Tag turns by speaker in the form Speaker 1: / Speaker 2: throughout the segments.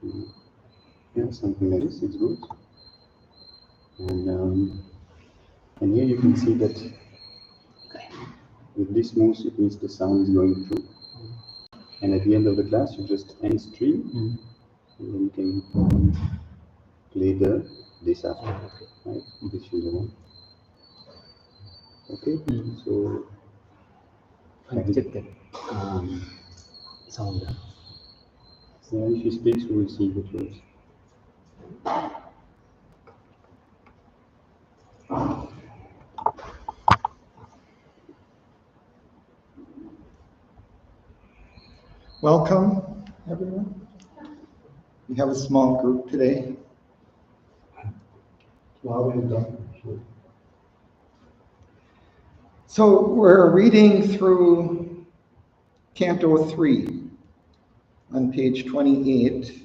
Speaker 1: Yeah, something like this, it's good. And here you can see that with this mouse it means the sound is going through. And at the end of the class you just end stream, and then you can play this after, right? This is the one. Okay, so
Speaker 2: Unexpected sound.
Speaker 1: yeah, if he speaks, we will see the words.
Speaker 3: Welcome, everyone. We have a small group today. So we're reading through Canto 3 on page 28.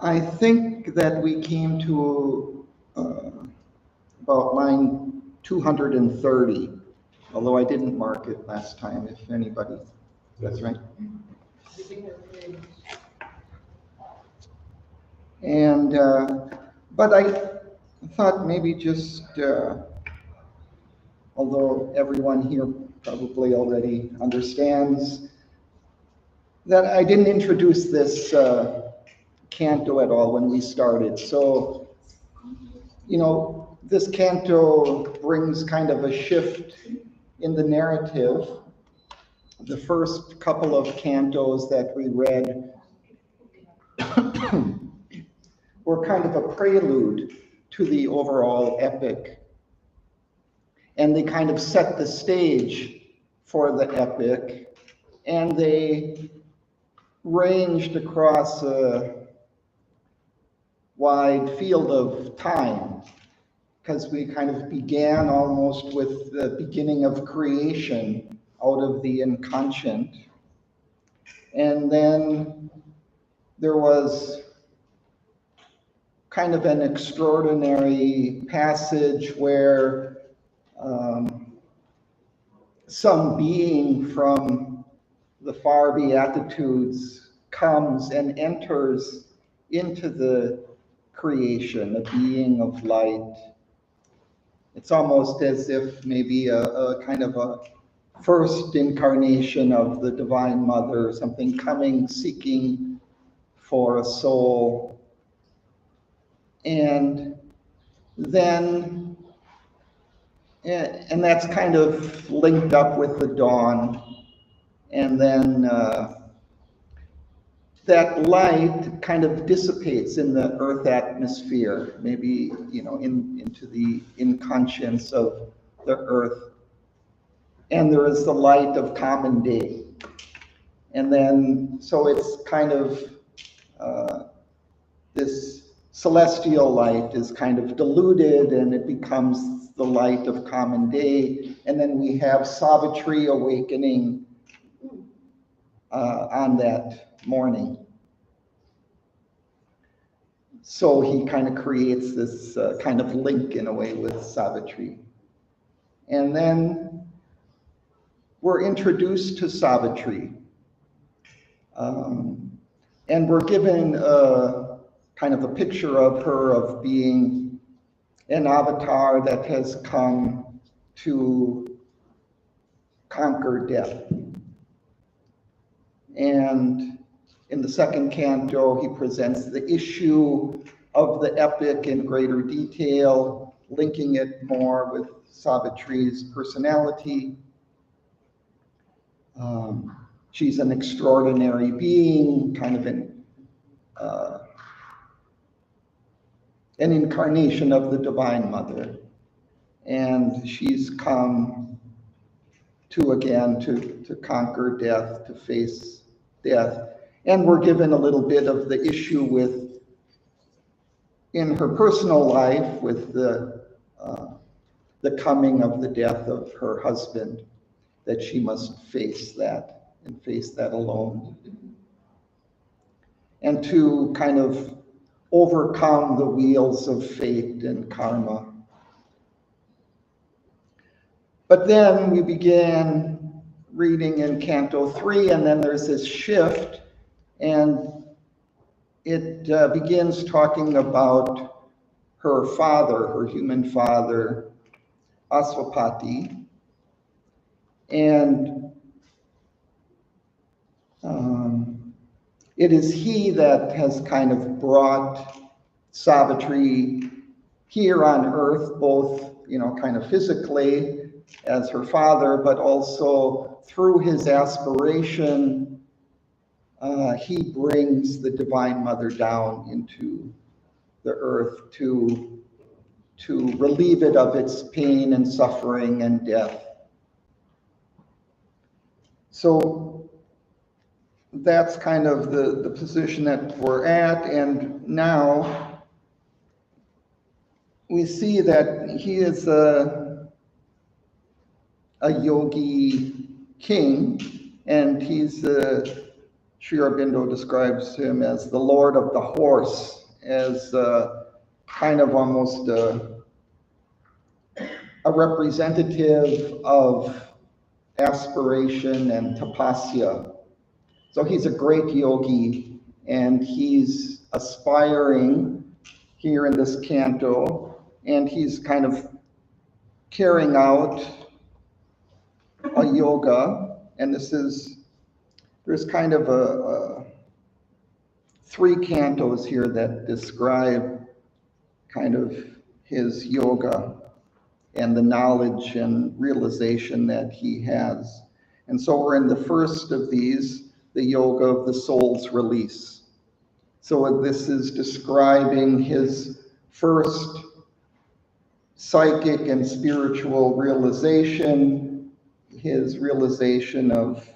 Speaker 3: I think that we came to about line 230, although I didn't mark it last time, if anybody, that's right. And, but I thought maybe just, although everyone here probably already understands, that I didn't introduce this canto at all when we started. So, you know, this canto brings kind of a shift in the narrative. The first couple of cantos that we read were kind of a prelude to the overall epic. And they kind of set the stage for the epic, and they ranged across a wide field of time, because we kind of began almost with the beginning of creation out of the inconscient. And then there was kind of an extraordinary passage where some being from the far Beatitudes comes and enters into the creation, a being of light. It's almost as if maybe a kind of a first incarnation of the Divine Mother, something coming, seeking for a soul. And then, and that's kind of linked up with the dawn. And then that light kind of dissipates in the earth atmosphere, maybe, you know, into the inconscience of the earth. And there is the light of common day. And then, so it's kind of, this celestial light is kind of diluted and it becomes the light of common day. And then we have Savitri awakening on that morning. So he kind of creates this kind of link in a way with Savitri. And then we're introduced to Savitri. And we're given kind of a picture of her of being an avatar that has come to conquer death. And in the second canto, he presents the issue of the epic in greater detail, linking it more with Savitri's personality. She's an extraordinary being, kind of an incarnation of the Divine Mother. And she's come to conquer death, to face death. And we're given a little bit of the issue with, in her personal life, with the coming of the death of her husband, that she must face that and face that alone. And to kind of overcome the wheels of fate and karma. But then we began reading in Canto 3, and then there's this shift, And it begins talking about her father, her human father, Aswapati. And it is he that has kind of brought Savitri here on earth, both, kind of physically as her father, but also through his aspiration, he brings the Divine Mother down into the earth to relieve it of its pain and suffering and death. So that's kind of the position that we're at. And now we see that he is a yogi king, and he's Sri Aurobindo describes him as the Lord of the Horse, as kind of almost a representative of aspiration and tapasya. So he's a great yogi, and he's aspiring here in this canto, and he's kind of carrying out a yoga, and there's kind of a three cantos here that describe kind of his yoga and the knowledge and realization that he has. And so we're in the first of these, the yoga of the soul's release. So this is describing his first psychic and spiritual realization, his realization of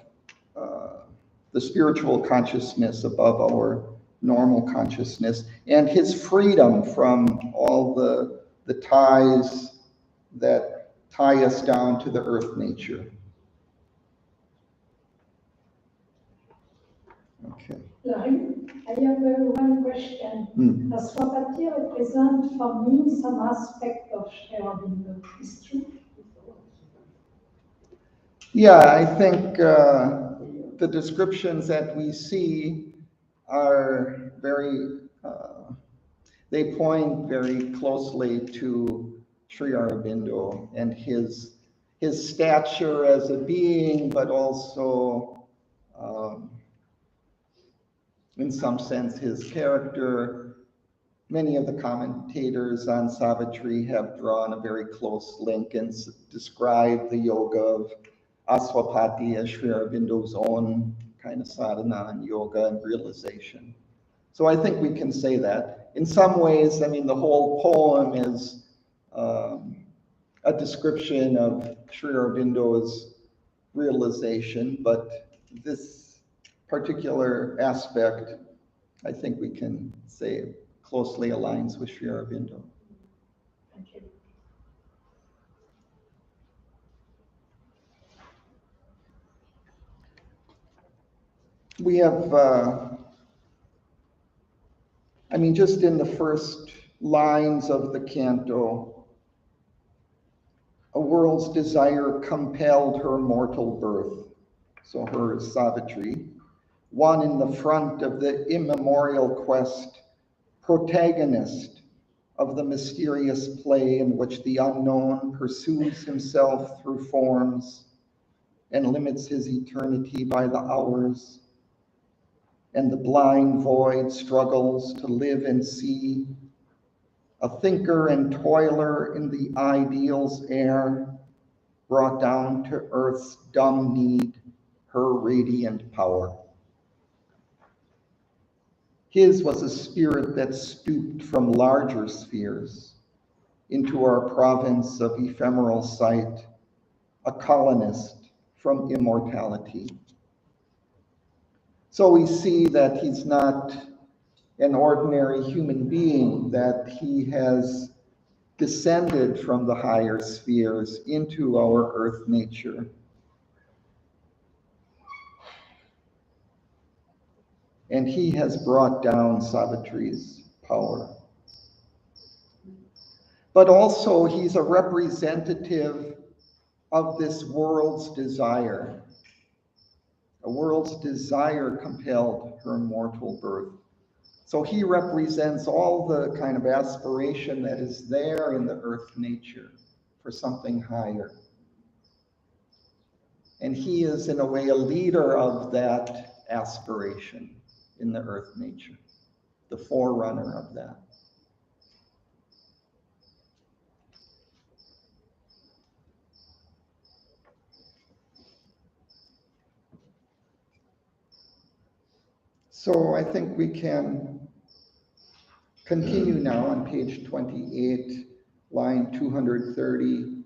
Speaker 3: the spiritual consciousness above our normal consciousness, and his freedom from all the ties that tie us down to the earth nature. Okay.
Speaker 4: Larry, I have one question. Does Swapati represent for me some aspect of Sri Aurobindo history?
Speaker 3: Yeah, I think the descriptions that we see are very, they point very closely to Sri Aurobindo and his stature as a being, but also, in some sense, his character. Many of the commentators on Savitri have drawn a very close link and described the yoga of Aswapati as Sri Aurobindo's own kind of sadhana and yoga and realization. So I think we can say that. In some ways, I mean, the whole poem is a description of Sri Aurobindo's realization, but this particular aspect, I think we can say closely aligns with Sri Aurobindo.
Speaker 4: Thank you.
Speaker 3: We have, I mean, just in the first lines of the canto, a world's desire compelled her mortal birth. So her is Savitri, one in the front of the immemorial quest, protagonist of the mysterious play in which the unknown pursues himself through forms and limits his eternity by the hours, and the blind void struggles to live and see, a thinker and toiler in the ideal's air, brought down to earth's dumb need, her radiant power. His was a spirit that stooped from larger spheres into our province of ephemeral sight, a colonist from immortality. So we see that he's not an ordinary human being, that he has descended from the higher spheres into our earth nature. And he has brought down Savitri's power. But also he's a representative of this world's desire. A world's desire compelled her mortal birth. So he represents all the kind of aspiration that is there in the earth nature for something higher. And he is, in a way, a leader of that aspiration in the earth nature, the forerunner of that. So I think we can continue now on page 28, line 230.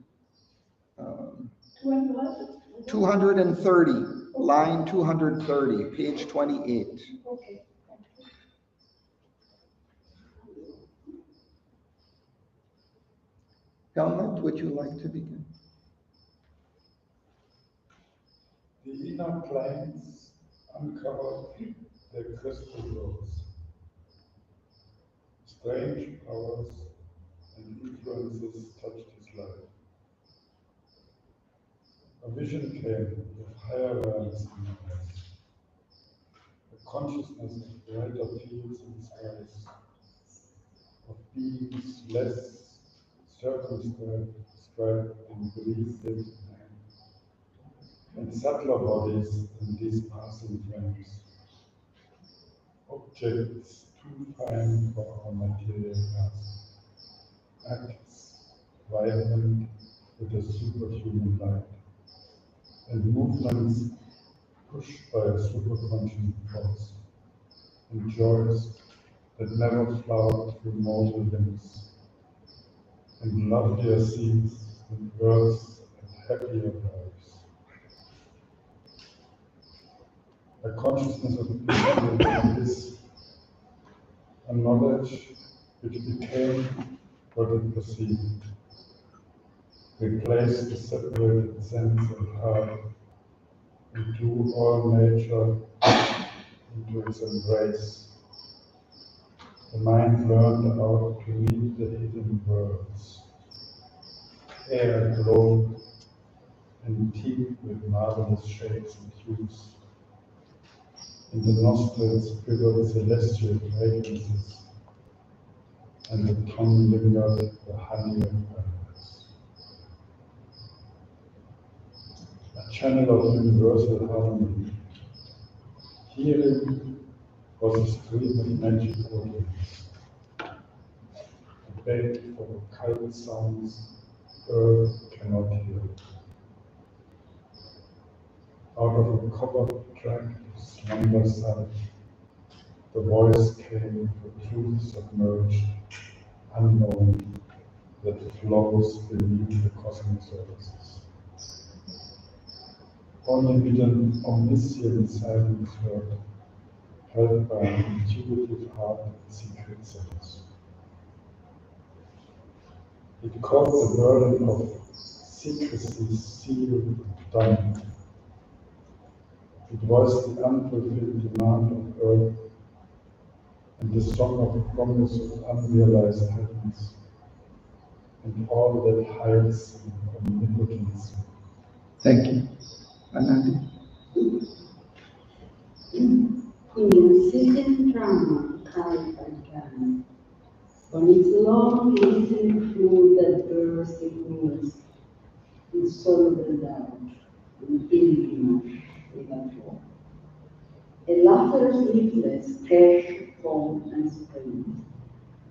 Speaker 3: 230, line 230, page 28.
Speaker 4: Okay.
Speaker 3: Helmut, would you like to begin?
Speaker 5: The inner planes uncovered their crystal doors. Strange powers and influences touched his life. A vision came of higher realms in the past. A consciousness of brighter fields in the skies, of beings less circumscribed in belief and subtler bodies than these passing flames. Objects too fine for our material class. Acts vibrant with a superhuman light. And movements pushed by a superconscious force. And joys that never flowered through mortal limbs. And lovelier scenes and words and happier lives. A consciousness of being is a knowledge which became what it perceived, replaced the separated sense and heart, and drew all nature into its embrace. The mind learned how to read the hidden worlds. Air glowed and teemed with marvelous shapes and hues. In the nostrils quivered celestial fragrances, and the tongue lingered the honey of paradise. A channel of universal harmony. Hearing was a stream of magic audience, a bed for occult sounds earth cannot hear. Out of a copper track of slumber sight, the voice came for truth submerged, unknown, that flows beneath the cosmic surfaces. Only with an omniscient silence heard, held by an intuitive heart and secret sense. It caught the burden of secrecy sealed and done. It was the unfulfilled demand of earth and the song of promise of unrealized heavens, and all that hides in omnipotence.
Speaker 3: Thank you. Anandi?
Speaker 6: Quindi un system trauma began on its long listening through that burst it was insoluble doubt and pilgrimage without hope. A laughter sleepless, fresh, cold and spring,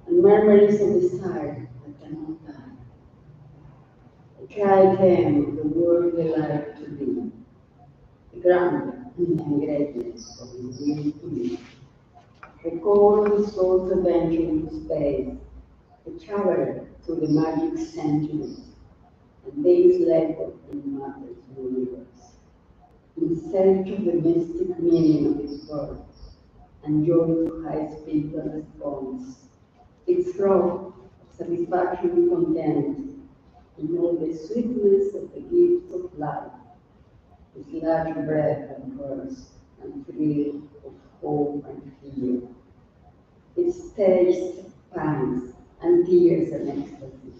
Speaker 6: and murmurings of desire that cannot die. A cry came of the world we like to be, the grandeur and greatness of his will to be. A call of the soul's adventure into space, a traveler through the magic centuries, and things left in matter's universe, in search of the mystic meaning of his words, and joyful high-speed response, its throb of satisfaction and content, in all the sweetness of the gifts of life, its large breath and curse, and thrill of hope and fear, its taste of pangs and tears and ecstasy,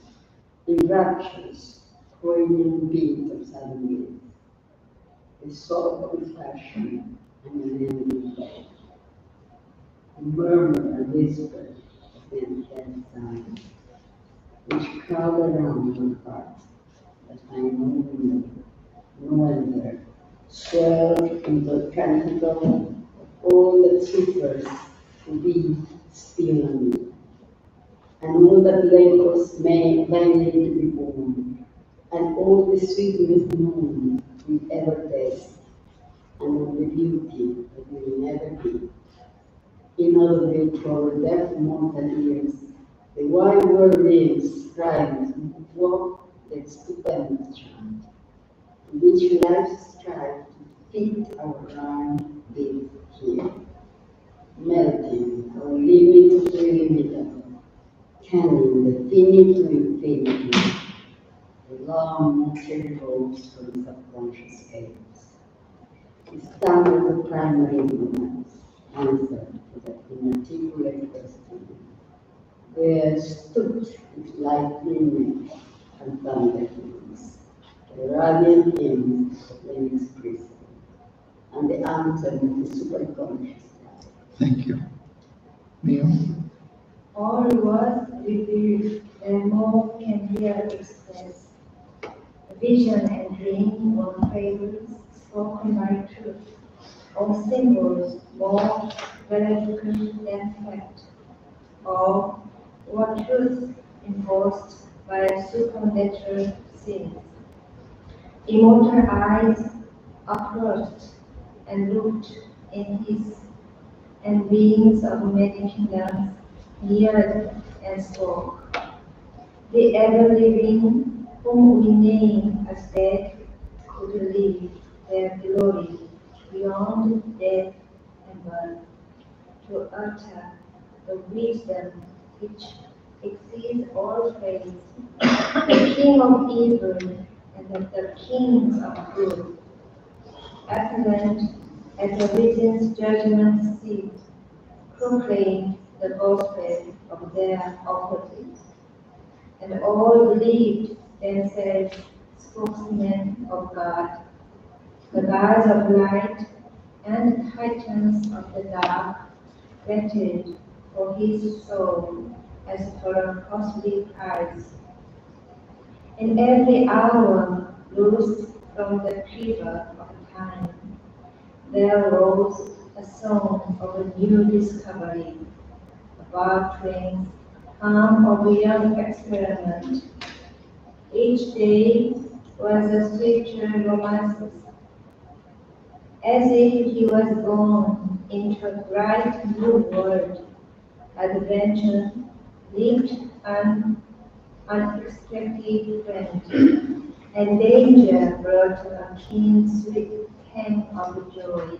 Speaker 6: in rapturous, poignant beat of sudden bliss. a soul of compassion, and an ending life. A murmur and whisper of the intense sound, which crowd around my heart, that I no enter, swelled into the canticle of all that suffers to be still on me, and all that labors may vainly to be born, and all the sweetness known will ever taste, and all the beauty that will never be. In Auroville for deaf mortal ears, the wide world lives, striving to walk the stupendous chant, in which life strives to fit our rhyme with here, melting our limit to illimitable, canning the finite to infinity, the long materials from subconscious scales. The standard of primary ignorance, answer to that inarticulate question, where stood its light image and thunder hymns, the radiant hymns of Lennox prison, and the anthem of the superconscious life.
Speaker 3: Thank you. Neil?
Speaker 4: All was revealed and more can here express. Vision and dream were fables spoken by truth, or symbols more veritable than fact, or what truth enforced by supernatural scenes. Immortal eyes approached and looked in his, and beings of many kingdoms heard and spoke. The ever-living, whom we name as dead, could live their glory beyond death and birth, to utter the wisdom which exceeds all praise, the King of evil and the kings of good, excellent as the region's judgment seat, proclaimed the gospel of their opposites, and all believed themselves spokesmen of God, the gods of light and titans of the dark, waited for his soul as for a costly prize. In every hour loosed from the quiver of time, there rose a song of a new discovery, about twins, calm of a young experiment. Each day was a sweeter romance, as if he was born into a bright new world. Adventure linked an unexpected friend, and danger brought a keen, sweet pang of joy.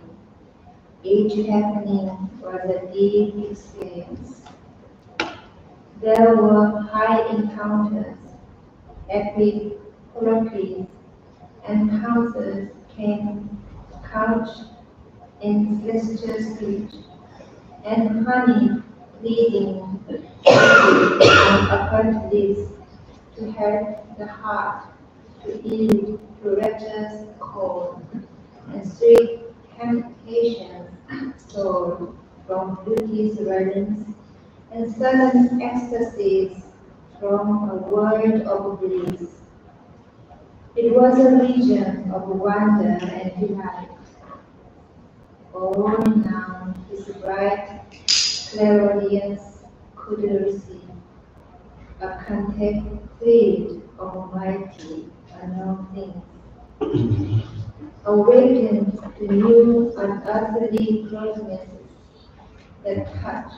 Speaker 4: Each happening was a deep experience. There were high encounters, epic colloquies, and councils came couched in celestial speech, and honey pleading on occult lips to help the heart to yield to rapture's call, and sweet temptations stole from beauty's realms, and sudden ecstasies from a world of bliss. It was a region of wonder and delight. All now his bright clairaudience could receive, a contact filled of mighty unknown things, awakened to new unearthly closeness that touch,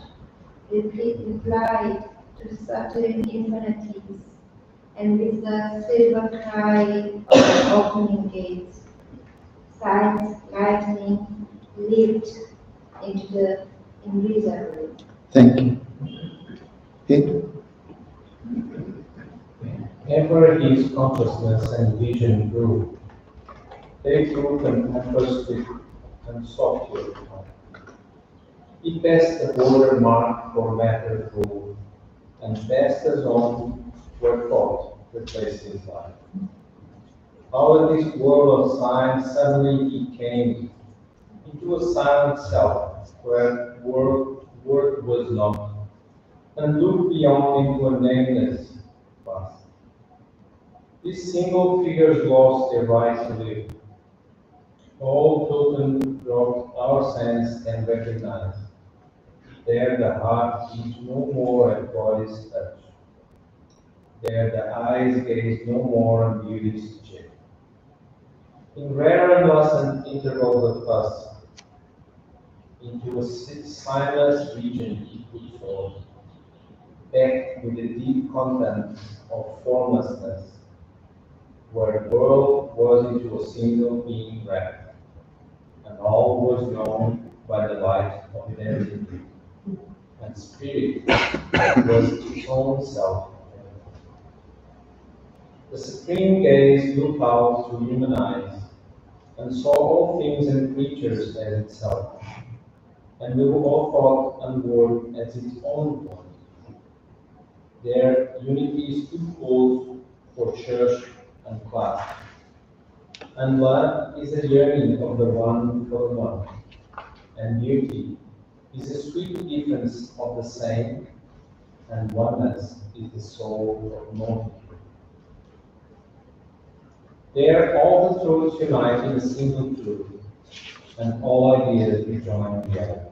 Speaker 4: replied to certain infinities, and with the silver cry of the opening gates, sights lightning leaped into the invisible.
Speaker 3: Thank you. Ed?
Speaker 7: Ever his consciousness and vision grew, take root and acoustic and software. He passed the border mark for matter rule, and passed the zone where thought replaced his life. how this world of science suddenly became into a silent self where word was not, and looked beyond into a nameless past. These single figures lost their right to live. All token dropped our sense can recognize. There the heart is no more at body's touch. There the eyes gaze no more on beauty's cheek. In rare and lessened intervals of us, into a silence region it would fall, back with the deep content of formlessness, where the world was into a single being wrapped, and all was known by the light of identity, and spirit was its own self. The supreme gaze looked out through human eyes, and saw all things and creatures as itself, and knew all thought and word as its own one. Their unity is too close for church and class, and love is a yearning of the one for the one, and beauty is a sweet difference of the same, and oneness is the soul of knowing. There all the truths unite in a single truth, and all ideas rejoin together.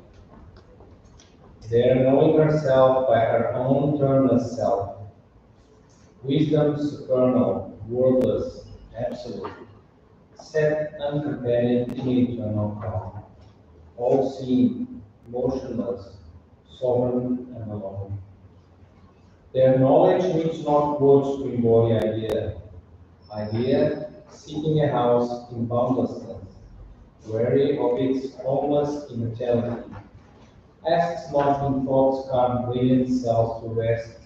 Speaker 7: There knowing herself by her own eternal self, wisdom supernal, wordless, absolute, set uncompanied in eternal calm, all seeing, motionless, sovereign and alone. Their knowledge needs not words to embody idea seeking a house in boundlessness, weary of its homeless immortality, asks not in thoughts carved brilliant selves to rest,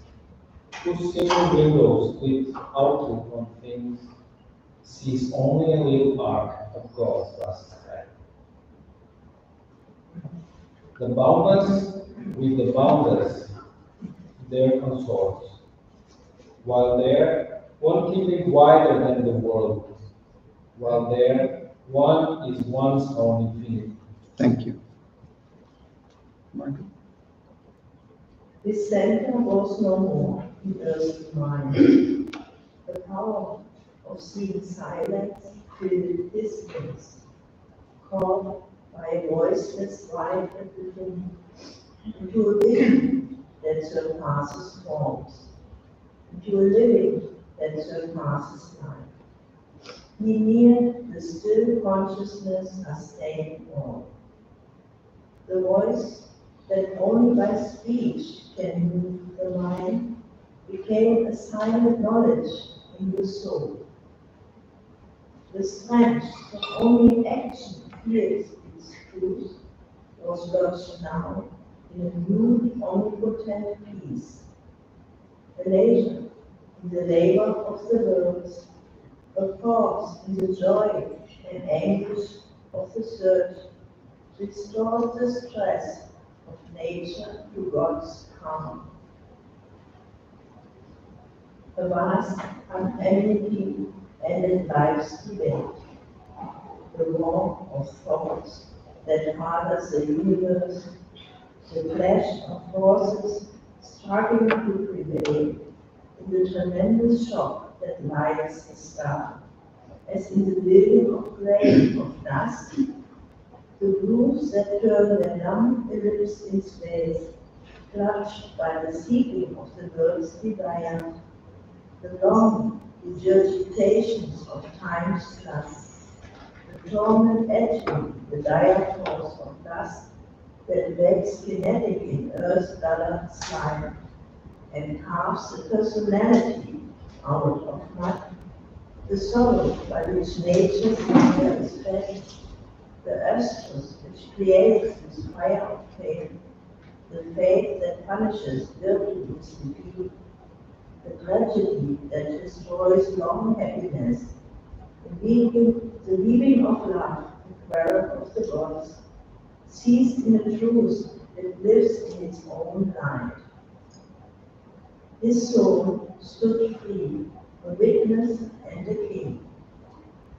Speaker 7: whose single windows lit outlook on things, sees only a little arc of God's vast sky. The boundless with the boundless, their consorts, while there one keeping wider than the world, while there one is one's own infinity.
Speaker 3: Thank you. Margaret?
Speaker 8: This center was no more in earth's mind. The power of seeing silence filled distance, called by a voice that strive everything into a vision that surpasses forms, into a living that surpasses life. He near the still consciousness sustained all. The voice that only by speech can move the mind became a silent knowledge in the soul. The strength that only action fears its truth was lodged now in a new omnipotent peace. A leisure in the labor of the worlds, a pause in the joy and anguish of the search, restores the stress of nature to God's calm. A vast unenvy ended life's debate. The war of thoughts that fathers the universe, the clash of forces struggling to prevail, in the tremendous shock that lights the star, as in the building of clay of dust, the grooves that turn their numb ellipse in space, clutched by the seeking of the bird's desire, the long regurgitations of time's flux, the torment edging the dire force of dust that wakes kinetic in earth's dullard slime, and carves the personality out of mud, the sorrow by which nature's fire is fed, the estrus which creates this fire of pain, the fate that punishes virtue's defeat, the tragedy that destroys long happiness, the weaving of love, the quarrel of the gods, seized in a truth that lives in its own light. His soul stood free, a witness and a king,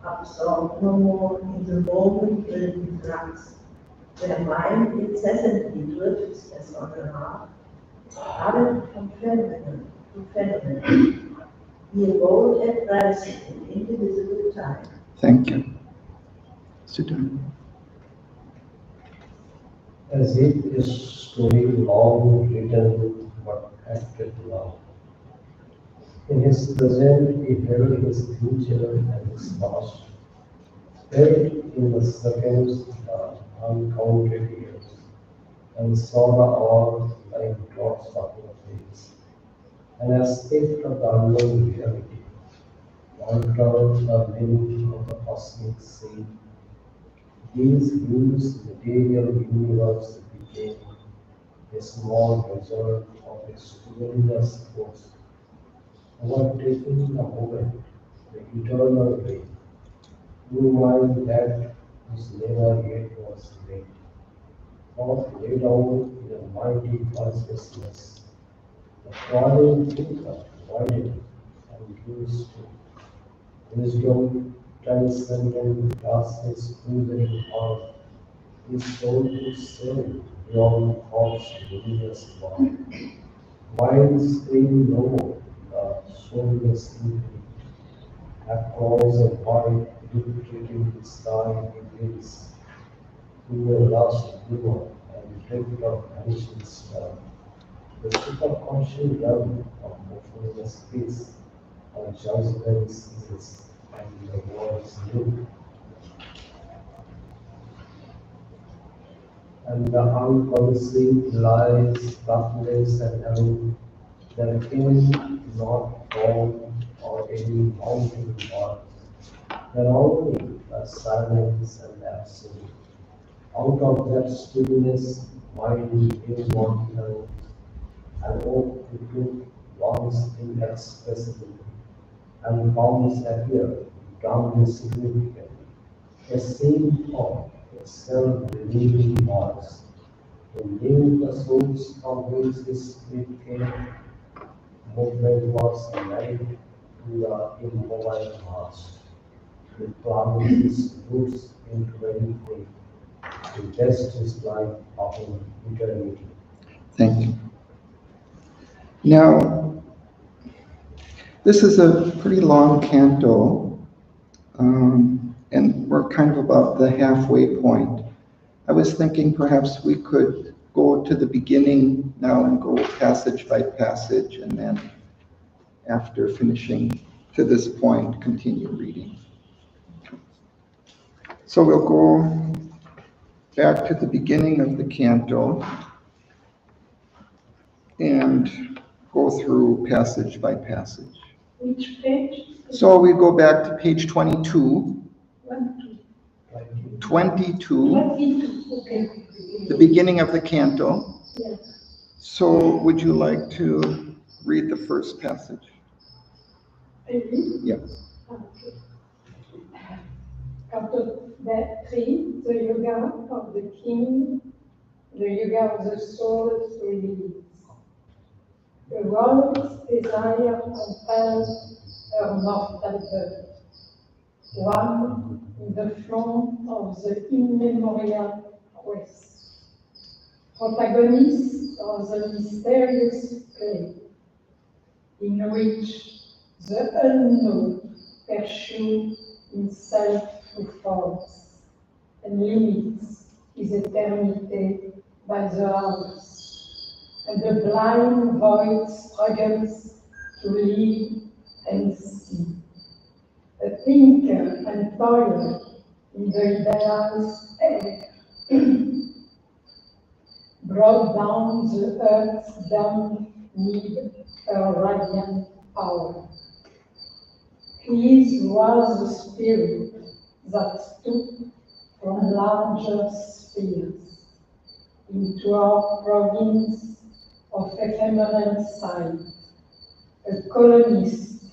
Speaker 8: absorbed no more in the moment-driven flux, where mind incessantly drifts as on a raft, added from phenomenon to phenomenon, the abode at rest in indivisible time.
Speaker 3: Thank you. Sit down.
Speaker 9: As if a story long written but acted now. In his present, he held his future and his past, felt in the seconds the uncounted years, and saw the hours like dots of the face, an aspect of the unknown reality, altered the meaning of the cosmic scene. These hues material universe became a small result of a stupendous force, overtaking the moment, the eternal way, through mind that was never yet was laid, not laid out in a mighty consciousness. The falling thinker widened and used to wisdom, transcendent darkness, cruising on. His soul to sail beyond thoughts luminous mind. While scream low, the soulless infinite, across a wide, penetrating sky begins, through a last glimmer and drift of vanishing star. The superconscious realm of motionless space, of judgment ceases, and the world is new. And the unconceived lies, darkness, and heaven, there came not fall or any mountain wall. There only the silence and absolute. Out of that stillness, mind immortal, and hope to do once inexpressible, and forms appear, dumb insignificant, a same thought, a self-revealing voice. To name the source from which this spirit came, movement was light to the immobile past. It plunged its roots into anything, to test his life upon eternity.
Speaker 3: Thank you. Now, this is a pretty long canto, and we're kind of about the halfway point. I was thinking perhaps we could go to the beginning now and go passage by passage, and then after finishing to this point, continue reading. So we'll go back to the beginning of the canto and go through passage by passage.
Speaker 4: Which page?
Speaker 3: So we go back to page 22.
Speaker 4: 22.
Speaker 3: 22,
Speaker 4: Okay.
Speaker 3: the beginning of the canto.
Speaker 4: Yes.
Speaker 3: So would you like to read the first passage?
Speaker 4: I read?
Speaker 3: Yes.
Speaker 4: Okay. Canto 3, the yoga of the king, the yoga of the soul's release. The world's desire compels her mortal birth. One in the front of the immemorial quest. Protagonist of the mysterious play, in which the unknown pursues himself through force and limits his eternity by the hours, and the blind void struggles to live and see. A thinker and toiler in the ideal's air, brought down the earth's dumb need a radiant power. His was the spirit that stood from larger spheres into our province of ephemeral sight, a colonist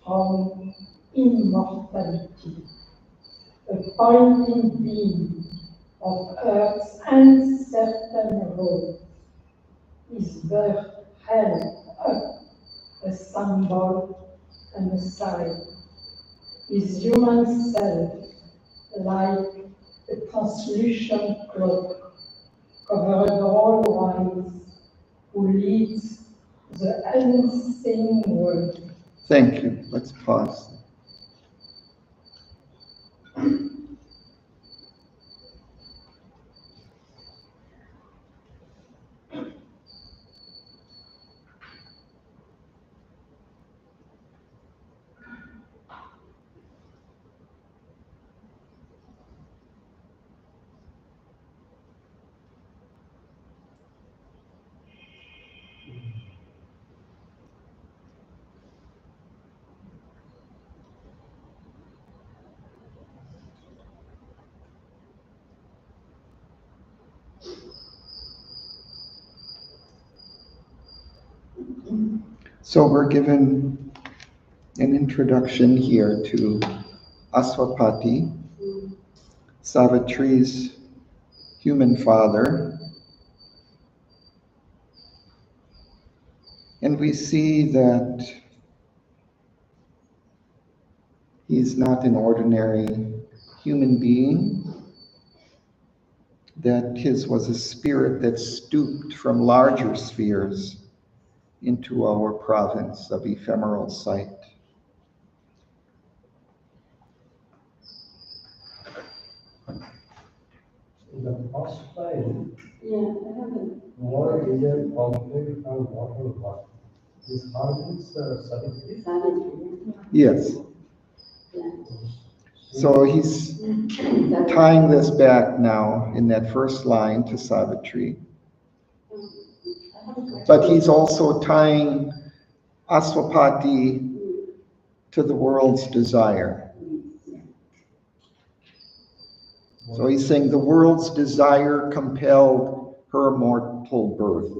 Speaker 4: from immortality, a pointing beam of Earth's uncertain road. His birth held up a symbol and a sign. his human self, like a translucent cloak, covered all wise, who leads the unseen world.
Speaker 3: Thank you. Let's pause. So we're given an introduction here to Aswapati, Savitri's human father. And we see that he's not an ordinary human being, that his was a spirit that stooped from larger spheres into our province of ephemeral sight.
Speaker 9: In the first line,
Speaker 6: Yeah, I haven't.
Speaker 9: more detail complete on what and what. This harmonies Savitri.
Speaker 6: Savitri.
Speaker 3: Yes.
Speaker 6: Yeah.
Speaker 3: So he's tying this back now in that first line to Savitri. But he's also tying Aswapati to the world's desire. So he's saying the world's desire compelled her mortal birth.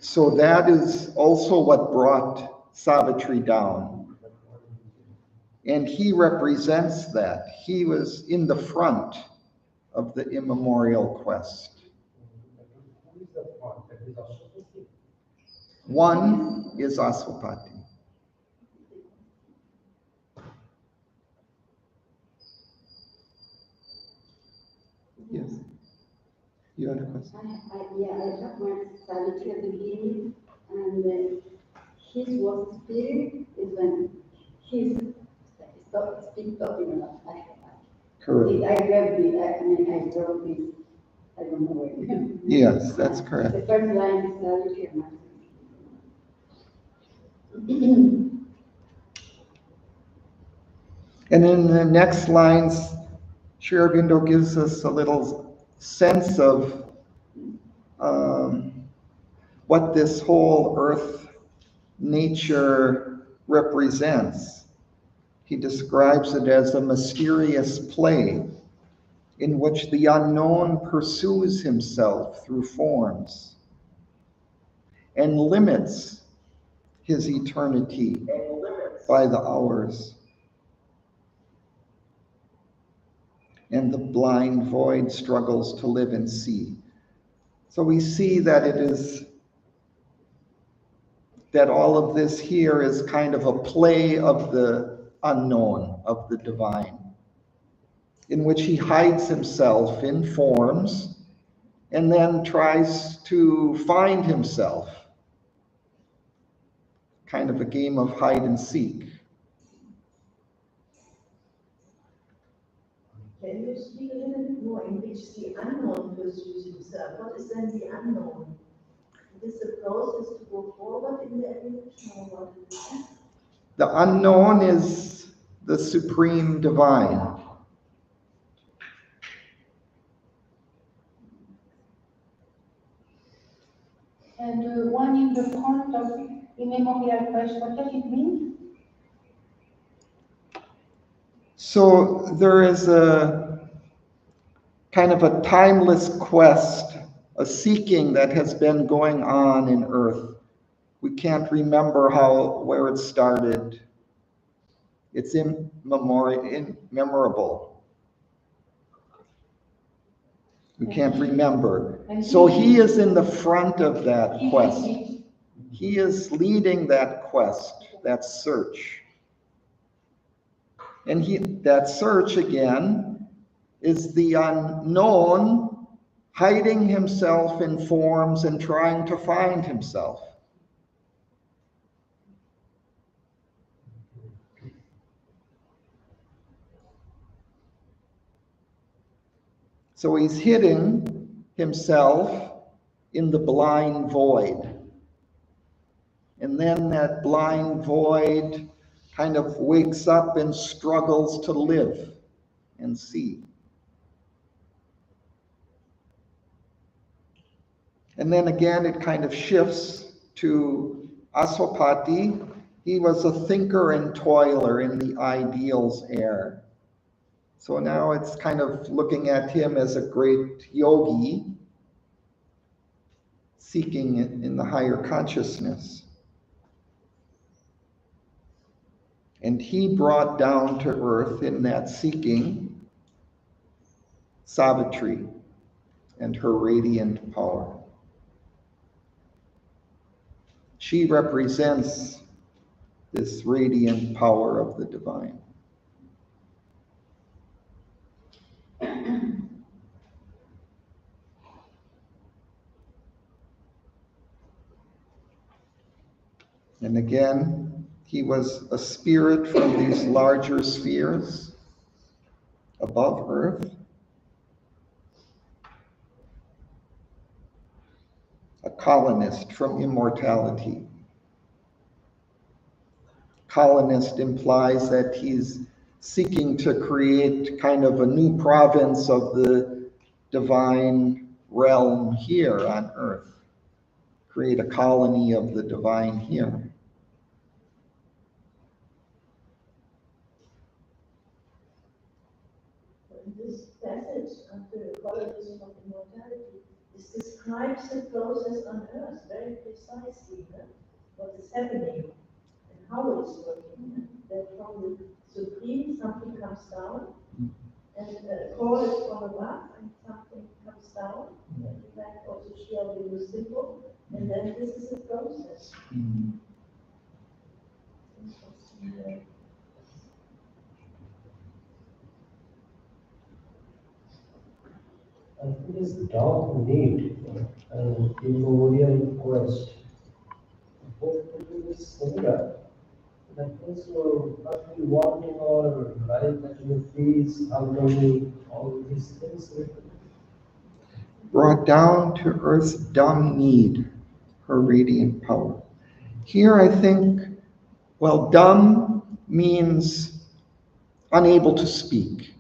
Speaker 3: So that is also what brought Savitri down. And he represents that. He was in the front of the immemorial quest.
Speaker 9: Who is the one? That is Aswapati.
Speaker 3: One is Aswapati. Yes. You had a question?
Speaker 6: I have my Savitri at the beginning, and his was spirit is when he's speak talking about.
Speaker 3: Correct.
Speaker 6: I grabbed it, I wrote this, I don't know where.
Speaker 3: Yes, that's correct.
Speaker 6: The first line is Savitri and
Speaker 3: And in the next lines, Sri Aurobindo gives us a little sense of what this whole earth nature represents. He describes it as a mysterious play in which the unknown pursues himself through forms and limits his eternity by the hours. And the blind void struggles to live and see. So we see that it is that all of this here is kind of a play of the unknown, of the divine, in which he hides himself in forms and then tries to find himself. Kind of a game of hide and seek.
Speaker 8: Can you speak a little bit more in which the unknown pursues himself? What is then the unknown? Is this the process to go forward in the evolution or what is it?
Speaker 3: The unknown is the supreme divine.
Speaker 10: And one in the front of immemorial quest, what does it mean?
Speaker 3: So there is a kind of a timeless quest, a seeking that has been going on in Earth. We can't remember where it started. It's immemorable. We can't remember. So he is in the front of that quest. He is leading that quest, that search. And that search again is the unknown hiding himself in forms and trying to find himself. So he's hiding himself in the blind void. And then that blind void kind of wakes up and struggles to live and see. And then again, it kind of shifts to Aswapati. He was a thinker and toiler in the ideals era. So now it's kind of looking at him as a great yogi, seeking in the higher consciousness. And he brought down to earth in that seeking Savitri and her radiant power. She represents this radiant power of the divine. And again, he was a spirit from these larger spheres above earth, a colonist from immortality. Colonist implies that he's seeking to create kind of a new province of the divine realm here on earth, create a colony of the divine here.
Speaker 8: This passage of the qualities of immortality, this describes the process on earth very precisely, what is happening and how it's working. That from the supreme something comes down, and a call is from above, and something comes down. In fact, also share with the symbol, and then this is a process.
Speaker 9: And it is dark need and primordial quest. Both to this similar. That means what we want in our life, that we please, harmony, all these things.
Speaker 3: Brought down to earth's dumb need, her radiant power. Here I think, well, dumb means unable to speak.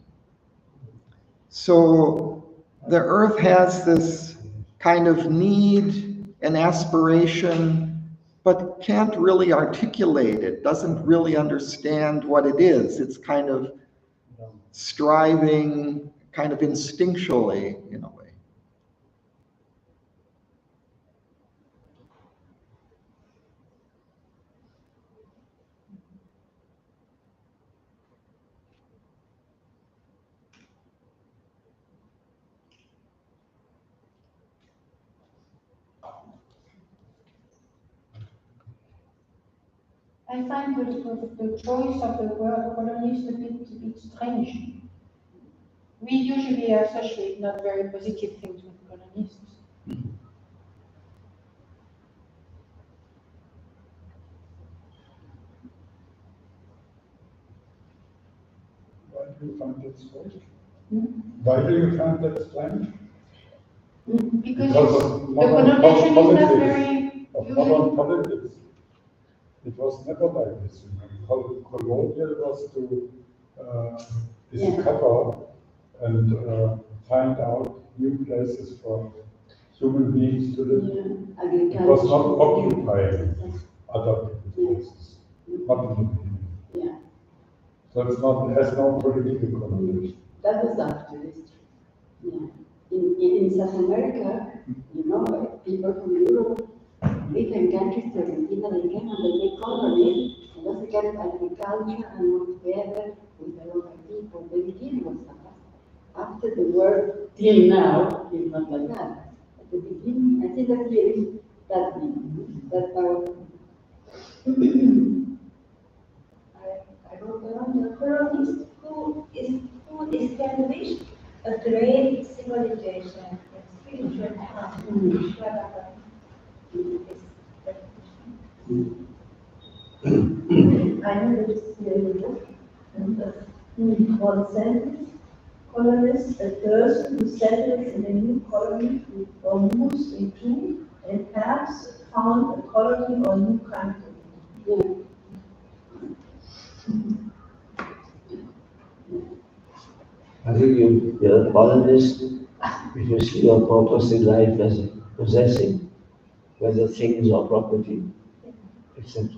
Speaker 3: So the earth has this kind of need and aspiration, but can't really articulate it, doesn't really understand what it is. It's kind of striving, kind of instinctually in a way.
Speaker 10: I find the choice of the word colonist a bit strange. We usually associate not very positive things with colonists.
Speaker 5: Why do you find that strange? Why do you find that strange?
Speaker 10: Because
Speaker 5: of
Speaker 10: the
Speaker 5: modern
Speaker 10: connotation is not
Speaker 5: politics,
Speaker 10: very
Speaker 5: of
Speaker 10: usual.
Speaker 5: modern politics. It was never like this. Colonial was to discover and find out new places for human beings to live. It was not occupying other people's places. Not in the beginning.
Speaker 6: Yeah.
Speaker 5: So it has no political connotation.
Speaker 6: That was after history. Yeah. In South America, you know, people from Europe live in countries, Argentina, they came and they make colonies, and that's the kind of agriculture and work together with the local people. The beginning was fantastic. After the war, till now, it's not like that. At the beginning, I think that here is that big, that powerful.
Speaker 8: I
Speaker 6: wrote around the colonists who established a great civilization, a spiritual path. I know this book, and one sentence, colonist, a person who settles in a new colony or moves into and has found a colony or new country.
Speaker 11: I think you're a colonist if you see your purpose in life as possessing, whether things or property, etc.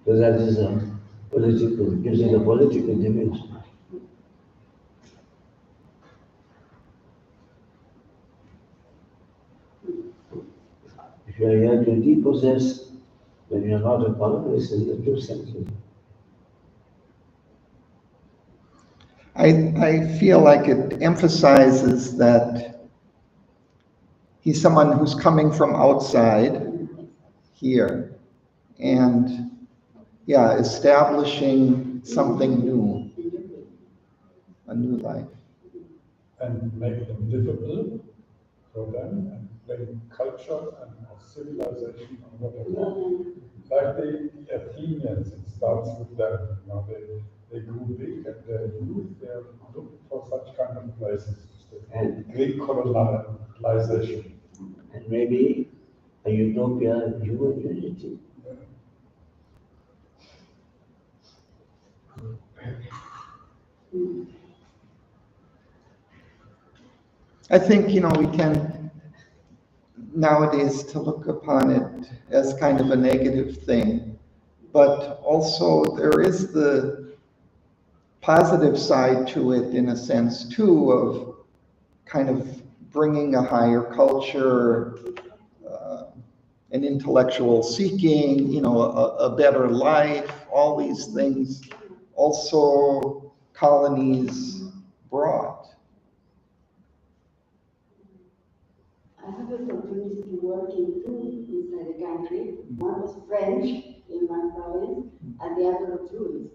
Speaker 11: So that is a political, gives it a political dimension. If you are here to depossess, then you are not a colonist in the true sense of it.
Speaker 3: I feel like it emphasizes that he's someone who's coming from outside here and, yeah, establishing something new, a new life.
Speaker 5: And make them livable for them and bring culture and civilization and whatever. Like the Athenians, it starts with them. You know, they grew big and they're looking for such kind of places. And Greek colonization.
Speaker 11: And maybe a utopia, human unity.
Speaker 3: I think, we tend nowadays to look upon it as kind of a negative thing, but also there is the positive side to it in a sense too, of kind of bringing a higher culture, an intellectual seeking, a better life, all these things also colonies brought.
Speaker 6: I have an opportunity to work in two inside the country. One was French in one province, and the other was Jewish.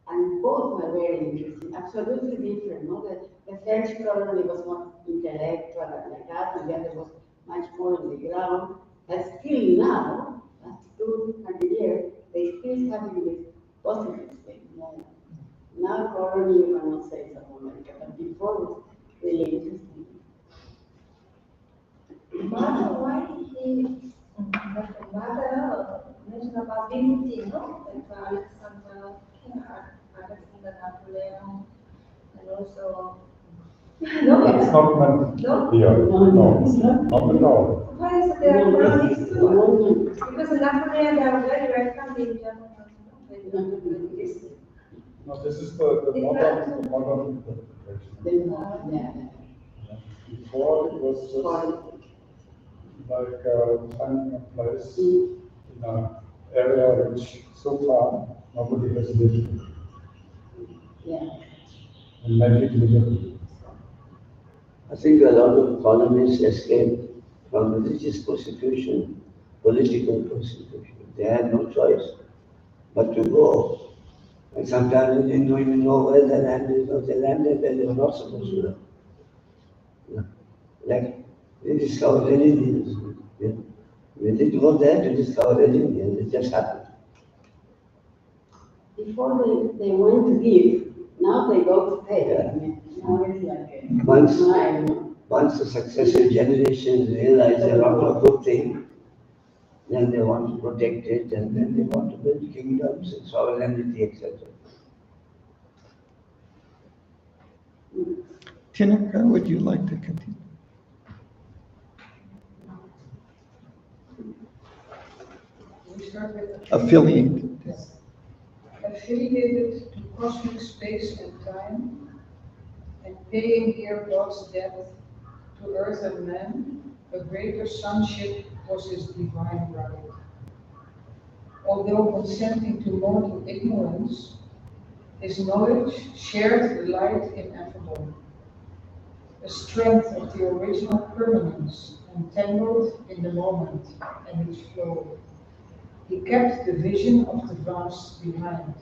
Speaker 6: And both were very interesting, absolutely different. No? The French colony was more intellectual and like that, and the other was much more on the ground. But still now, after 200 years, they still having this positive thing. No? Now colony, you cannot say South America, but before it was really interesting.
Speaker 12: Mother, why he, mother mentioned about dignity, no? Like Alexander Napoleon, and also. No,
Speaker 5: That's not meant here. No, not at all.
Speaker 12: Why is they are colonies too? Because in Napoleon they are very welcome in German.
Speaker 5: No, this is the modern interpretation. Before it was just like finding a place in an area which so far nobody has lived in.
Speaker 6: Yeah.
Speaker 5: And make it livable.
Speaker 11: I think a lot of colonists escaped from religious persecution, political persecution. They had no choice but to go. And sometimes they didn't even know where the land is, or they landed where they were not supposed to land. Like they discovered religions. When they go there to discover religion, it just happened.
Speaker 6: Before they went to give, now they go to pay.
Speaker 11: Yeah.
Speaker 6: Now it's like
Speaker 11: Once the successive generations realize they're not a good thing, then they want to protect it, and then they want to build kingdoms and sovereignty, etc.
Speaker 3: Tineke, would you like to continue?
Speaker 13: We start with
Speaker 3: Affiliated.
Speaker 13: affiliated to cosmic space and time, and paying here God's debt to earth and man, a greater sonship was his divine right. Although consenting to mortal ignorance, his knowledge shared the light ineffable, a strength of the original permanence, entangled in the moment and its flow. He kept the vision of the vast behind.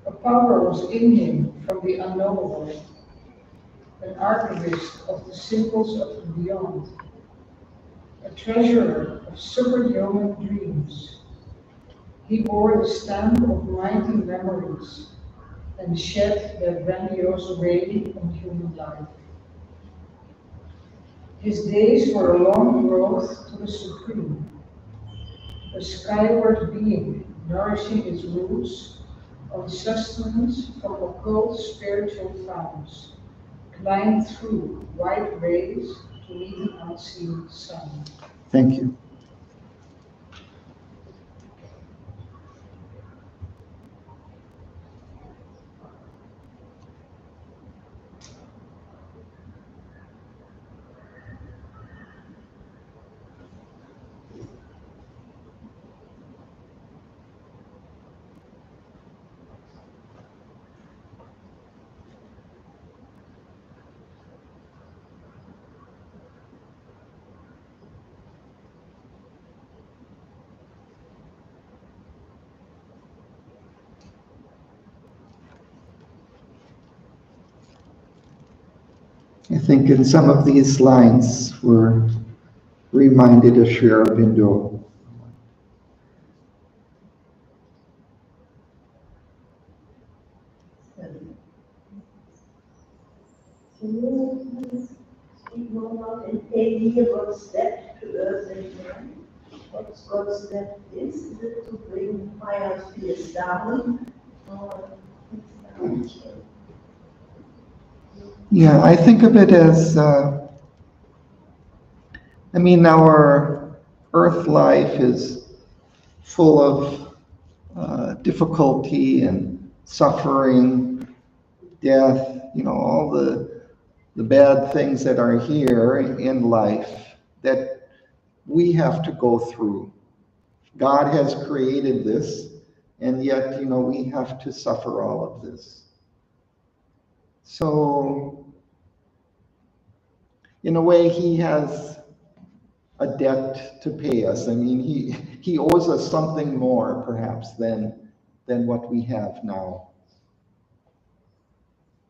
Speaker 13: A power was in him from the unknowable, an archivist of the symbols of the beyond, a treasurer of superhuman dreams. He bore the stamp of mighty memories and shed their grandiose ray on human life. His days were a long road to the supreme, a skyward being nourishing its roots on sustenance from occult spiritual founts, climbed through white rays to meet an unseen sun.
Speaker 3: Thank you. I think in some of these lines we're reminded of Sri Aurobindo.
Speaker 8: Can you speak more about and tell me about step to earth and man? What God's step is? Is it to bring fire spirits down? Or it's down?
Speaker 3: Yeah, I think of it as, our earth life is full of difficulty and suffering, death, all the bad things that are here in life that we have to go through. God has created this, and yet, we have to suffer all of this. So, in a way, he has a debt to pay us. He owes us something more, perhaps, than what we have now.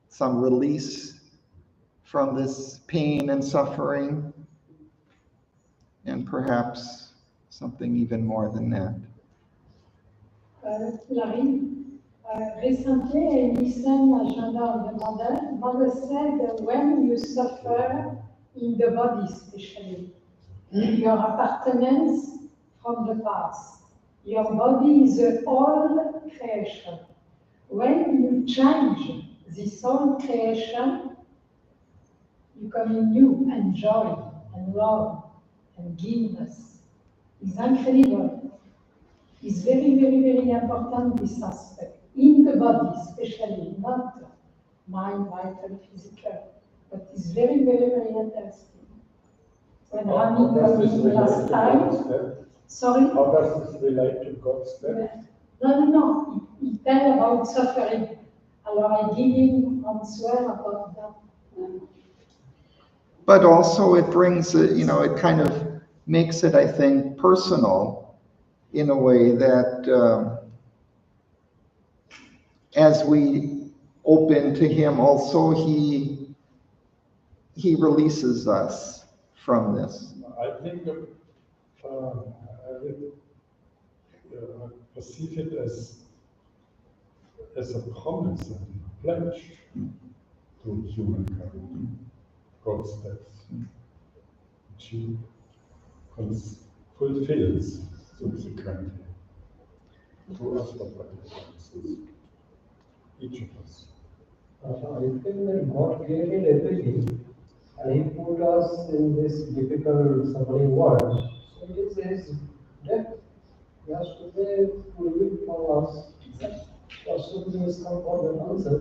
Speaker 3: Some release from this pain and suffering, and perhaps something even more than that.
Speaker 4: Larry, recently I listened to Agenda Mother. Mother said when you suffer in the body especially, your appartenance from the past. Your body is an old creation. When you change this old creation, you come in new and joy and love and giveness. It's incredible. It's very, very, very important, this aspect. In the body, especially, not mind, vital, physical. But it's very, very, very interesting. When Rami told me last time, sorry?
Speaker 5: How does this relate to God's death?
Speaker 4: No. He tell about suffering. Alors I give him answer about that.
Speaker 3: But also it brings it, it kind of makes it, I think, personal in a way that as we open to him also, he releases us from this.
Speaker 5: I think I would perceive it as a promise and a pledge to humankind, God's death, which he fulfills subsequently to us, but each of us.
Speaker 9: I think that God created everything, and He put us in this difficult suffering world. So it is His death. He has to pay fully for us. That's what He has come for the answer.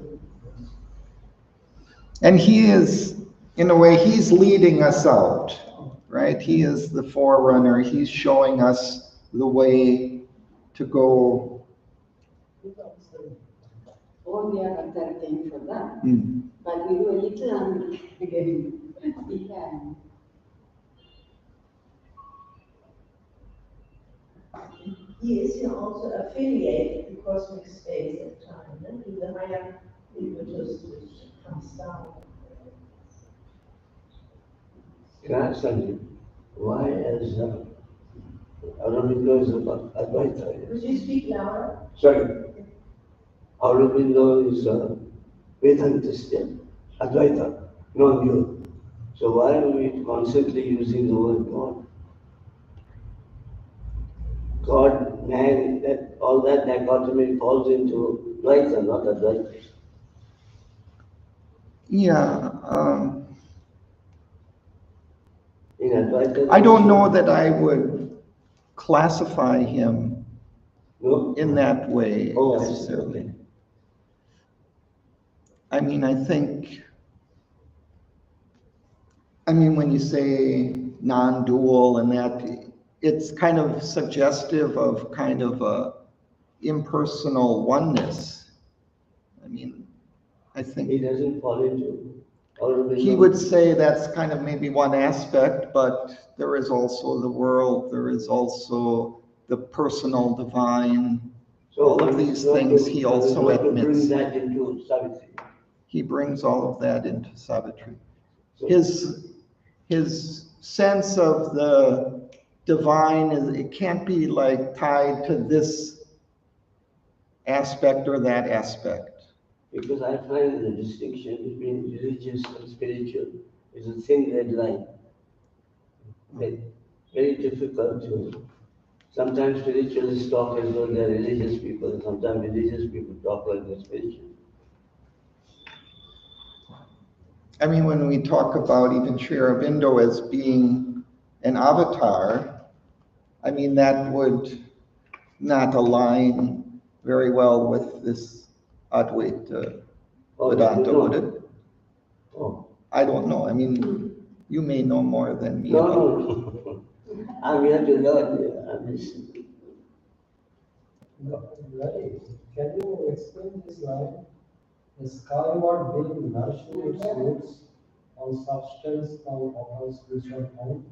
Speaker 3: And he is, in a way, he's leading us out, right? He is the forerunner. He's showing us the way to go.
Speaker 6: All the avatar came for that. But we were a little hungry again. We can.
Speaker 8: He is also affiliated to cosmic space and time, and to the higher impetus which comes down.
Speaker 11: Can I ask something? Why is Auroville is about Advaita?
Speaker 8: Could you speak louder?
Speaker 11: Sorry. Auroville is Vedantist, yeah? Advaita, non-dual. So why are we constantly using the word God? God, man, all that dichotomy falls into Dvaita, not Advaita.
Speaker 3: Yeah,
Speaker 11: In Advaita,
Speaker 3: I don't know that I would classify him
Speaker 11: no?
Speaker 3: in that way
Speaker 11: Oh, I see.
Speaker 3: necessarily. I mean, when you say non-dual and that, it's kind of suggestive of kind of a impersonal oneness. I mean, I think
Speaker 11: He doesn't fall into Auroville.
Speaker 3: he would say that's kind of maybe one aspect, but there is also the world, there is also the personal divine.
Speaker 11: So
Speaker 3: all of these things he also admits.
Speaker 11: Bring that into Savitri.
Speaker 3: He brings all of that into Savitri.
Speaker 11: So,
Speaker 3: His sense of the divine is, it can't be like tied to this aspect or that aspect.
Speaker 11: because I find the distinction between religious and spiritual is a thin red line. Very difficult to. Sometimes spiritualists talk as though they're religious people, and sometimes religious people talk like they're spiritual.
Speaker 3: I mean, when we talk about even Sri Aurobindo as being an avatar, I mean, that would not align very well with this Advaita Vedanta, would it?
Speaker 11: Oh.
Speaker 3: I don't know. I mean, you may know more than me.
Speaker 11: No. I'm here to learn. I'm listening.
Speaker 9: Right. Can you explain this line? The sky what being nourishing its roots on substance from upper spiritual home.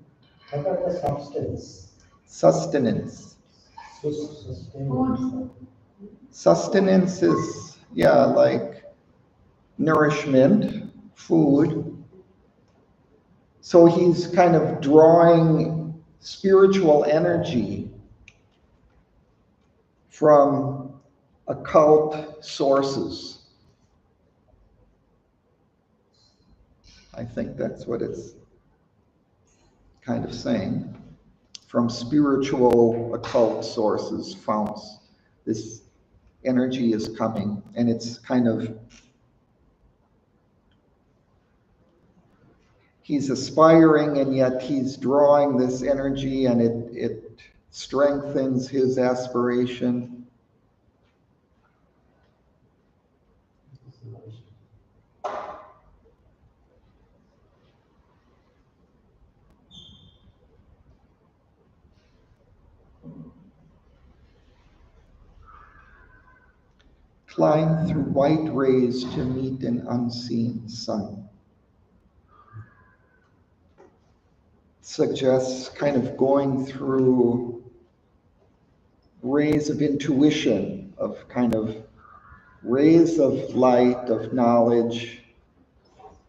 Speaker 9: What are the substance?
Speaker 3: Sustenance.
Speaker 9: Sustenance.
Speaker 3: Sustenance is, yeah, like nourishment, food. So he's kind of drawing spiritual energy from occult sources. I think that's what it's kind of saying. From spiritual occult sources, founts, this energy is coming, and it's kind of, he's aspiring, and yet he's drawing this energy, and it strengthens his aspiration. Climb through white rays to meet an unseen sun. Suggests kind of going through rays of intuition, of kind of rays of light, of knowledge,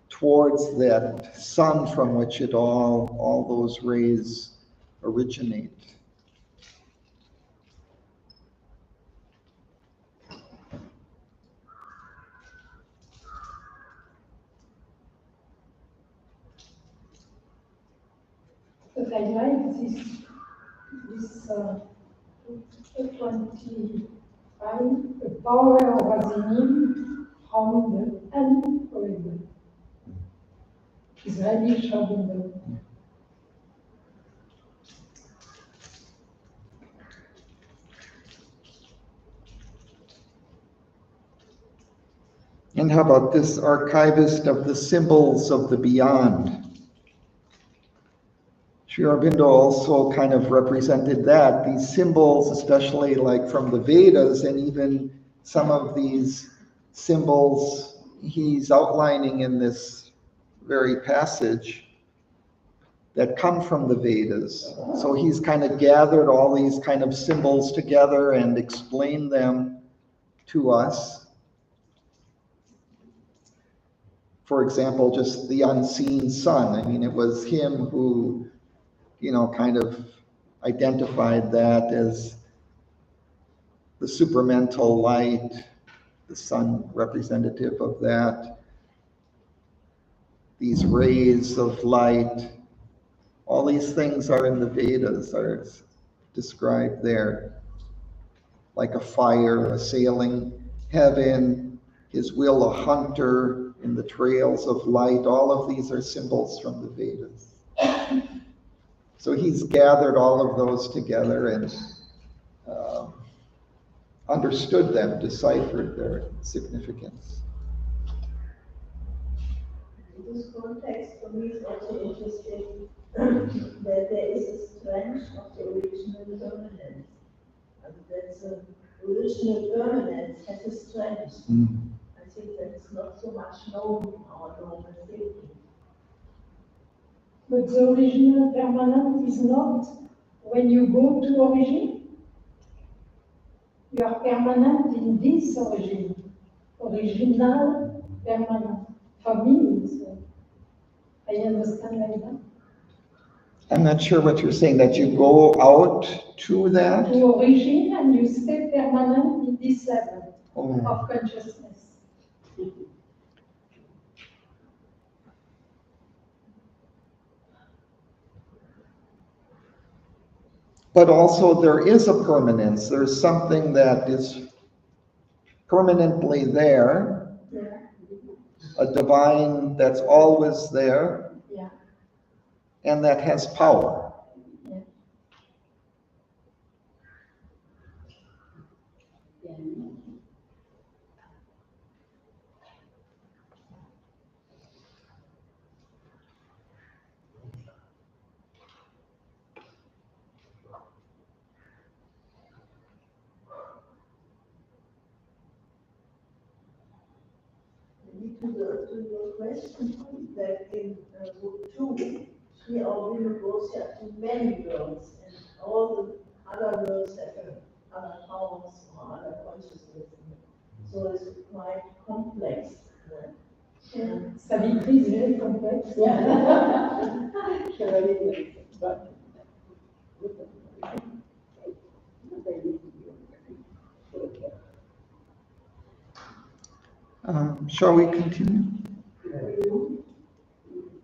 Speaker 3: towards that sun from which all those rays originate.
Speaker 4: But I like this 25, the power of Azinim from the Auroville. Israeli Auroville.
Speaker 3: And how about this archivist of the symbols of the beyond? Sri Aurobindo also kind of represented that, these symbols, especially like from the Vedas, and even some of these symbols he's outlining in this very passage that come from the Vedas. So he's kind of gathered all these kind of symbols together and explained them to us. For example, just the unseen sun. I mean, it was him who, kind of identified that as the supramental light, the sun representative of that. These rays of light, all these things are in the Vedas, are described there. Like a fire, a sailing heaven, his will a hunter in the trails of light. All of these are symbols from the Vedas. So he's gathered all of those together and understood them, deciphered their significance.
Speaker 8: In this context, for me, it's also interesting that there is a strength of the original permanence. And that the original permanence has a strength. I think that is not so much known in our normal thinking.
Speaker 4: But the original permanent is not when you go to origin. You are permanent in this origin. Original permanent. For me, I understand like that.
Speaker 3: I'm not sure what you're saying, that you go out to that?
Speaker 4: To origin and you stay permanent in this level of consciousness.
Speaker 3: But also there is a permanence. There's something that is permanently there.
Speaker 4: Yeah.
Speaker 3: A divine that's always there.
Speaker 4: Yeah.
Speaker 3: And that has power.
Speaker 4: Yeah.
Speaker 8: To your question, that in book 2, Auroville goes to many worlds, and all the other worlds have other powers or other consciousness. So it's quite complex.
Speaker 4: Yeah. Savitri is very complex.
Speaker 8: Yeah.
Speaker 3: Shall we continue?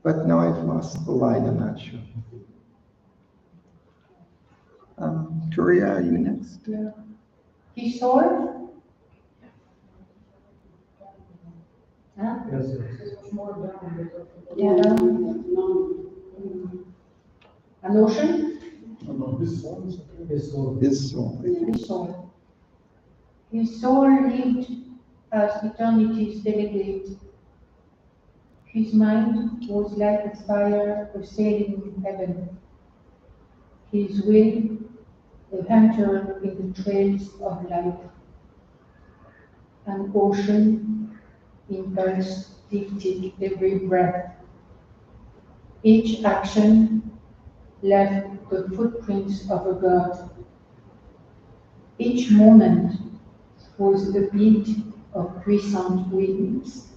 Speaker 3: But now I've lost the line, I'm not sure. Turia, are you next?
Speaker 10: Yeah. His soul? Huh?
Speaker 9: Yes,
Speaker 13: More down.
Speaker 10: Yeah. An ocean?
Speaker 5: No, his soul is okay.
Speaker 9: His soul.
Speaker 3: His soul.
Speaker 10: His soul. His soul lived as eternity's delegate. His mind was like a fire, a sailing in heaven. His will, a hunter in the trails of life. An ocean, impulse dictated every breath. Each action left the footprints of a god. Each moment was the beat of puissant wings.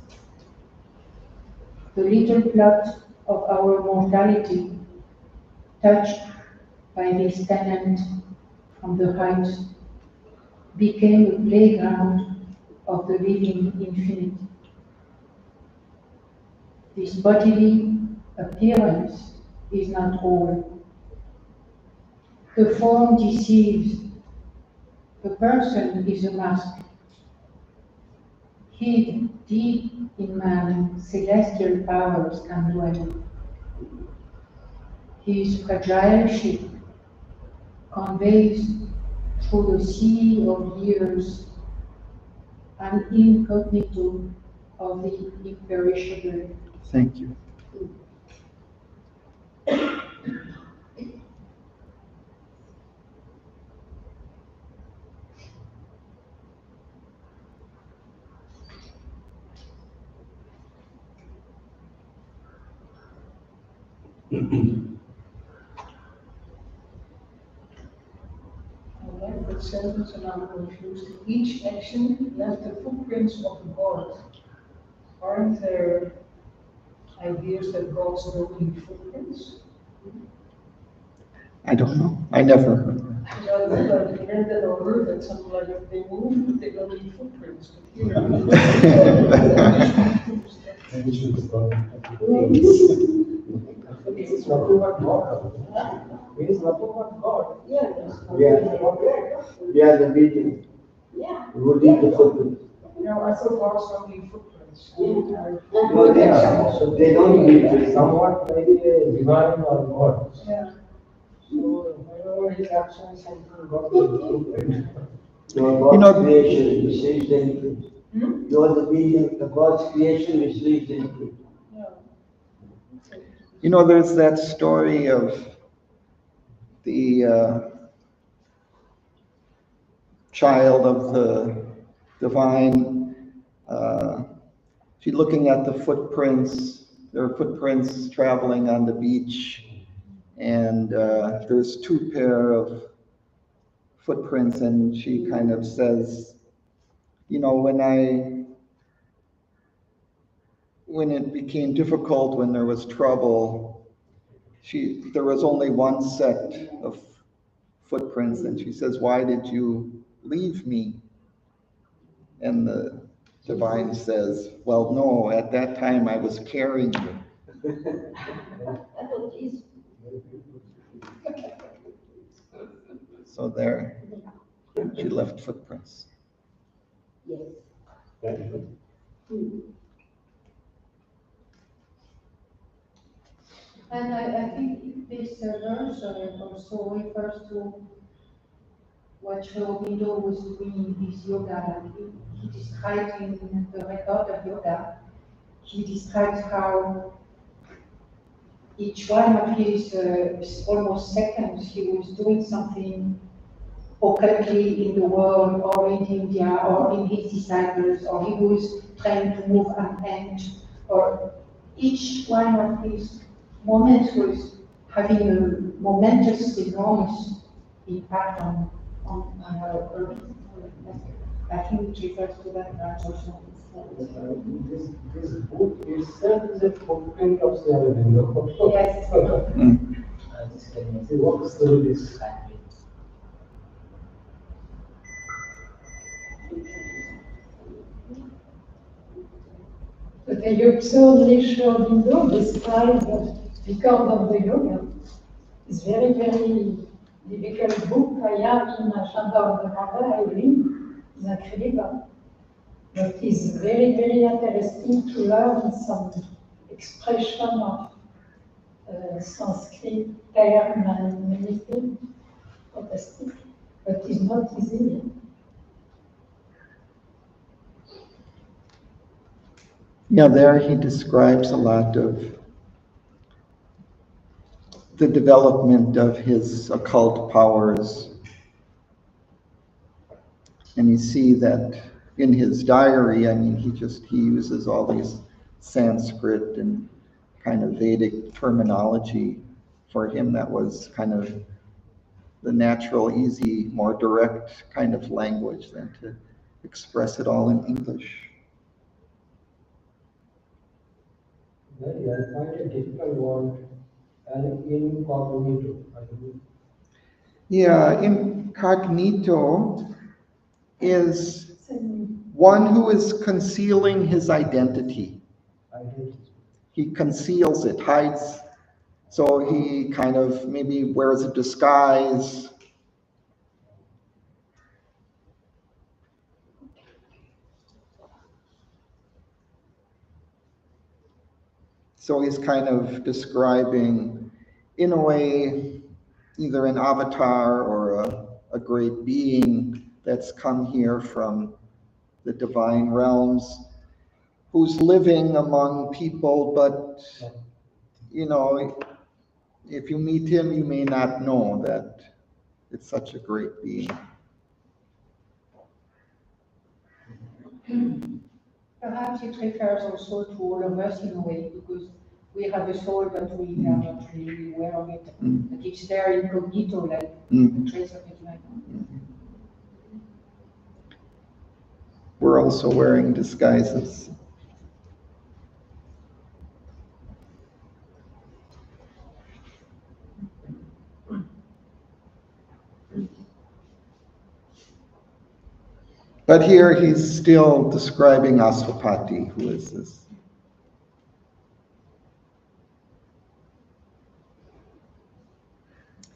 Speaker 10: The little plot of our mortality, touched by this tenant from the height, became a playground of the living infinite. This bodily appearance is not all. The form deceives. The person is a mask. Hid deep in man, celestial powers can dwell. His fragile ship conveys through the sea of years an incognito of the imperishable.
Speaker 3: Thank you.
Speaker 13: that sentence and I'm confused. Each action left the footprints of God. Aren't there ideas that gods don't leave footprints?
Speaker 3: I don't know. I never heard that.
Speaker 13: Because I read that or heard that something like that they move, but they don't leave footprints. But here,
Speaker 9: It is nothing but God. It is nothing but God.
Speaker 6: Yeah.
Speaker 11: We are the medium.
Speaker 6: Yeah.
Speaker 11: We would leave the footprint.
Speaker 13: no, I thought gods don't leave footprints.
Speaker 11: No, so they don't leave it.
Speaker 9: Somewhat like a divine or God.
Speaker 13: Yeah.
Speaker 9: So whenever he captures something, God will do it.
Speaker 11: You know, God's creation which leaves the imprint.
Speaker 13: Hmm?
Speaker 11: You are the medium, the God's creation which leaves the imprint.
Speaker 13: Yeah.
Speaker 3: You know, there's that story of the child of the divine. She's looking at the footprints. There are footprints traveling on the beach, and there's two pair of footprints, and she kind of says, you know, when it became difficult, when there was trouble, there was only one set of footprints, and she says, why did you leave me? And the divine says, well, no, at that time I was carrying you. So there, she left footprints.
Speaker 6: Yes.
Speaker 10: And I think this verse also refers to what Auroville was doing in his yoga. He described in the record of yoga, he describes how each one of his almost seconds he was doing something occultly in the world or in India or in his disciples, or he was trying to move an ant, or each one of his moments was having a momentous, enormous impact on our earth. I think it refers to that also.
Speaker 9: This book itself is a footprint of Savitri.
Speaker 10: Yes.
Speaker 9: See, what story is
Speaker 4: The absurd nature of Indo describes the record of the yoga. It's very, very difficult book. I have in agenda of the mother, I read. It's incredible. But it's very, very interesting to learn some expression of Sanskrit term and many things. Fantastic. But it's not easy.
Speaker 3: Yeah, there he describes a lot of the development of his occult powers. And you see that in his diary, I mean, he uses all these Sanskrit and kind of Vedic terminology. For him, that was kind of the natural, easy, more direct kind of language than to express it all in English.
Speaker 9: Very, I find a difficult word, and incognito.
Speaker 3: Yeah, incognito is one who is concealing his identity. He conceals it, hides, so he kind of maybe wears a disguise. So he's kind of describing, in a way, either an avatar or a great being that's come here from the divine realms, who's living among people, but, you know, if you meet him, you may not know that it's such a great being.
Speaker 10: Perhaps it refers also to all of us in a way, because we have a soul, but we are not really aware of it. But it's there incognito, like a trace of it. Like.
Speaker 3: we're also wearing disguises. But here he's still describing Aswapati, who is this.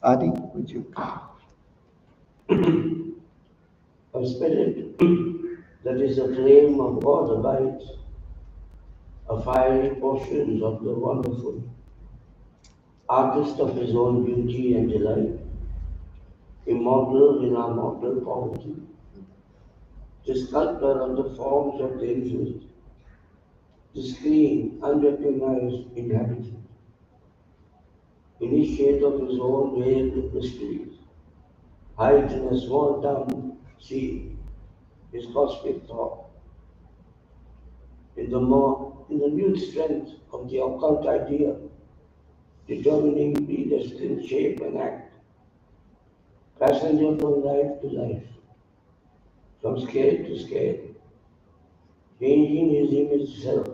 Speaker 3: Adi, would you?
Speaker 11: A spirit that is a flame of God abides, a fiery portion of the wonderful, artist of his own beauty and delight, immortal in our mortal poverty, the sculptor of the forms of the infinite, the screen unrecognized inhabitant, initiate of his own veiled mysteries, hides in a small town sea his cosmic thought. In the mute strength of the occult idea, determining predestined shape and act, passenger from life to life, from scale to scale, changing his image self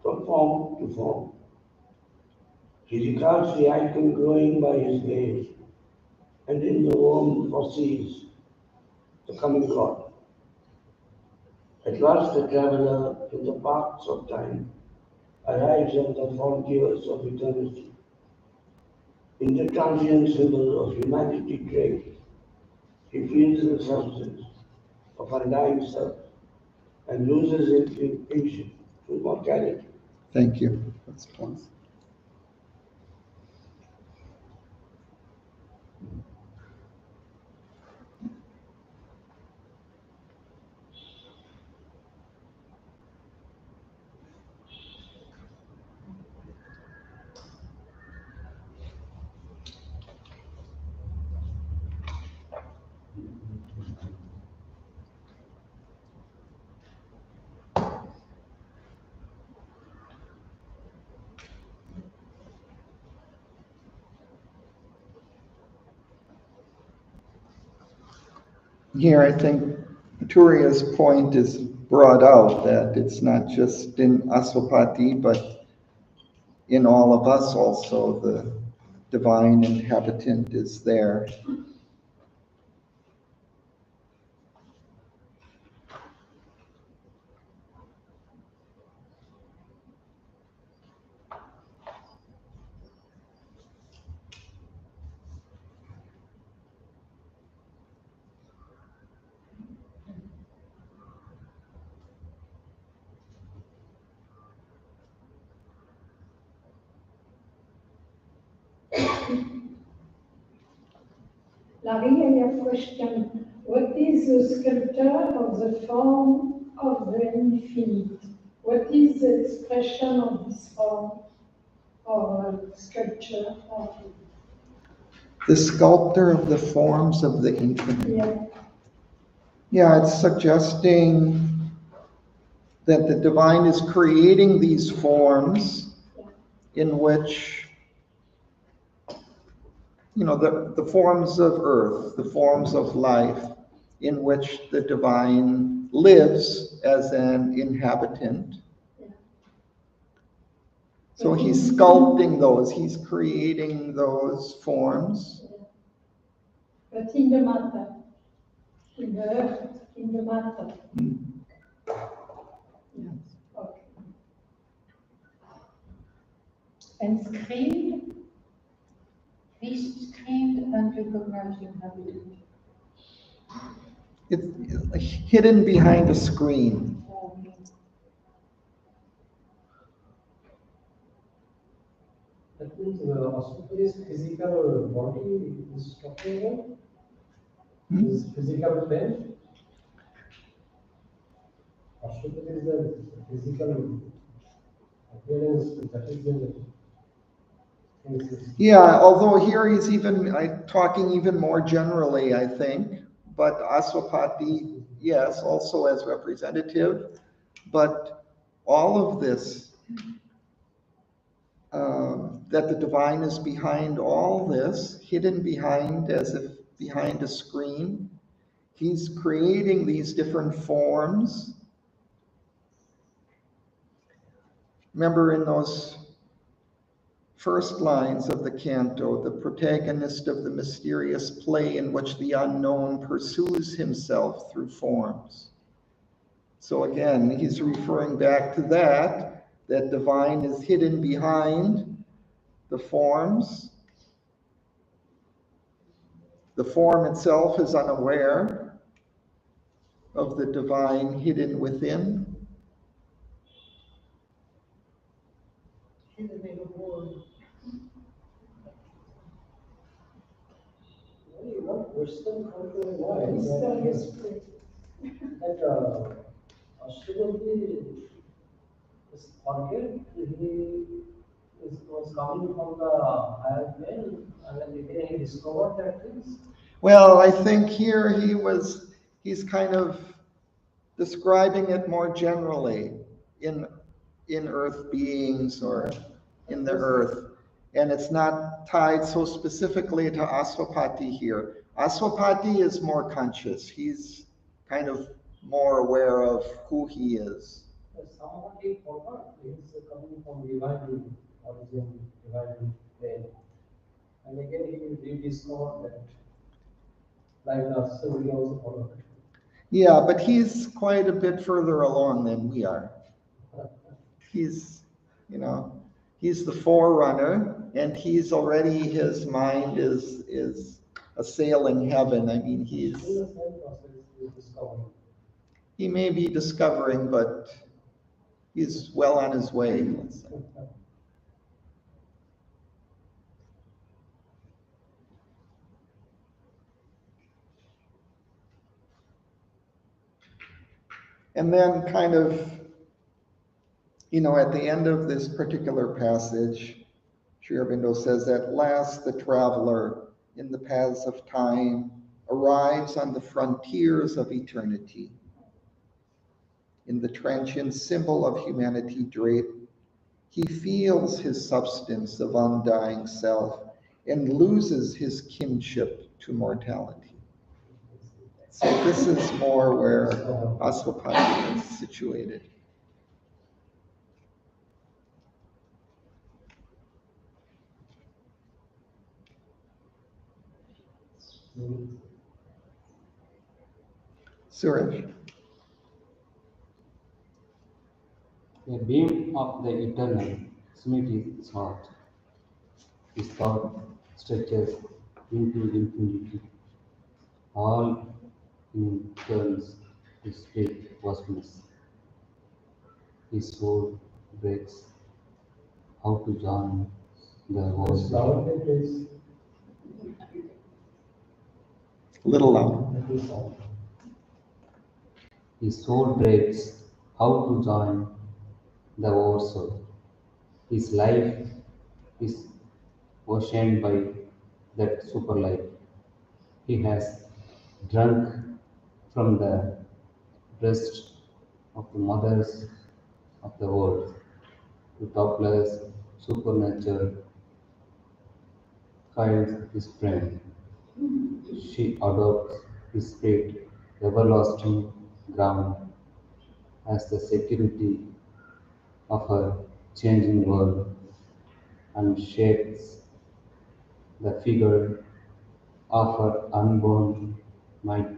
Speaker 11: from form to form. He regards the icon growing by his gaze, and in the womb foresees the coming God. At last the traveler in the paths of time arrives at the frontiers of eternity. In the transient symbol of humanity trait, he feels the substance of undying self and loses its inclination to mortality.
Speaker 3: Thank you. Let's pause. Here, I think Turia's point is brought out that it's not just in Aswapati, but in all of us also, the divine inhabitant is there.
Speaker 4: Larry, I have a question. What is the sculptor of the form of the infinite? What is the expression of this form or sculpture?
Speaker 3: The sculptor of the forms of the infinite.
Speaker 4: Yeah.
Speaker 3: Yeah, it's suggesting that the divine is creating these forms in which, the forms of earth, the forms of life, in which the divine lives as an inhabitant. So he's sculpting those, he's creating those forms.
Speaker 4: But in the matter, in the earth, in the matter. Yes. Okay.
Speaker 10: And screened, this screened unrecognized inhabitant.
Speaker 3: It's hidden behind a screen.
Speaker 9: That means Aswapati's physical body is talking about? His physical plane? Aswapati is the physical appearance, that is the.
Speaker 3: Yeah, although here he's even talking even more generally, I think. But Aswapati, yes, also as representative. But all of this, that the divine is behind all this, hidden behind, as if behind a screen, He's creating these different forms. Remember in those first lines of the canto, the protagonist of the mysterious play in which the unknown pursues himself through forms. So again, he's referring back to that divine is hidden behind the forms. The form itself is unaware of the divine hidden within.
Speaker 13: Hidden in a word.
Speaker 9: Only one question comes to my mind.
Speaker 4: Mysterious play.
Speaker 9: That Auroville is forget he was coming from the higher plane, and then again he discovered that things.
Speaker 3: Well, I think here he's kind of describing it more generally in earth beings or in the earth. And it's not tied so specifically to Aswapati here. Aswapati is more conscious. He's kind of more aware of who he is.
Speaker 9: Somebody forgot he is coming from divine origin, divine plane. And again he rediscovered that. Like us, so we also follow it.
Speaker 3: Yeah, but he's quite a bit further along than we are. He's, he's the forerunner, and he's already, his mind is assailing heaven. I mean,
Speaker 9: In the same process he is discovering.
Speaker 3: he may be discovering, but he's well on his way, let's say. And then kind of, at the end of this particular passage, Sri Aurobindo says, "At last the traveler in the paths of time arrives on the frontiers of eternity. In the transient symbol of humanity draped, he feels his substance of undying self and loses his kinship to mortality." So this is more where Aswapati is situated. Suraj.
Speaker 2: A beam of the eternal Smriti thought. His thought stretches into infinity. All in turns to split vastness. His soul breaks how to join the world.
Speaker 9: Louder, please.
Speaker 3: A little louder.
Speaker 2: His soul breaks how to join the oversoul. His life is oceaned by that super life. He has drunk from the breast of the mothers of the world. The topless supernatural finds his friend. She adopts his spirit, everlasting ground, as the security of her changing world, and shapes the figure of her unborn might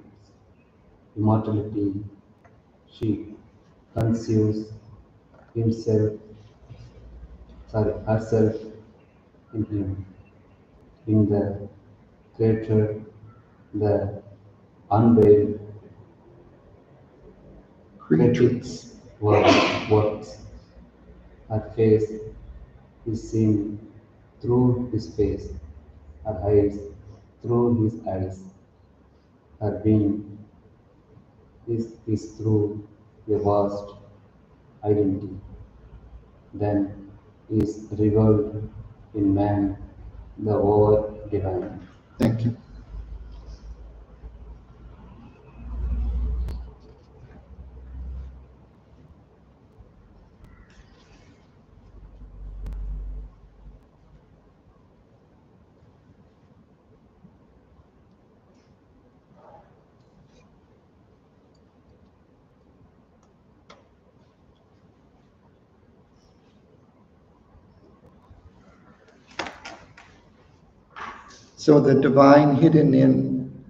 Speaker 2: immortality. She conceives herself in him, in the creator, the unveiled creatrix works. Her face is seen through his face, her eyes through his eyes. Her being is through a vast identity. Then is revealed in man the over divine.
Speaker 3: Thank you. So the divine hidden in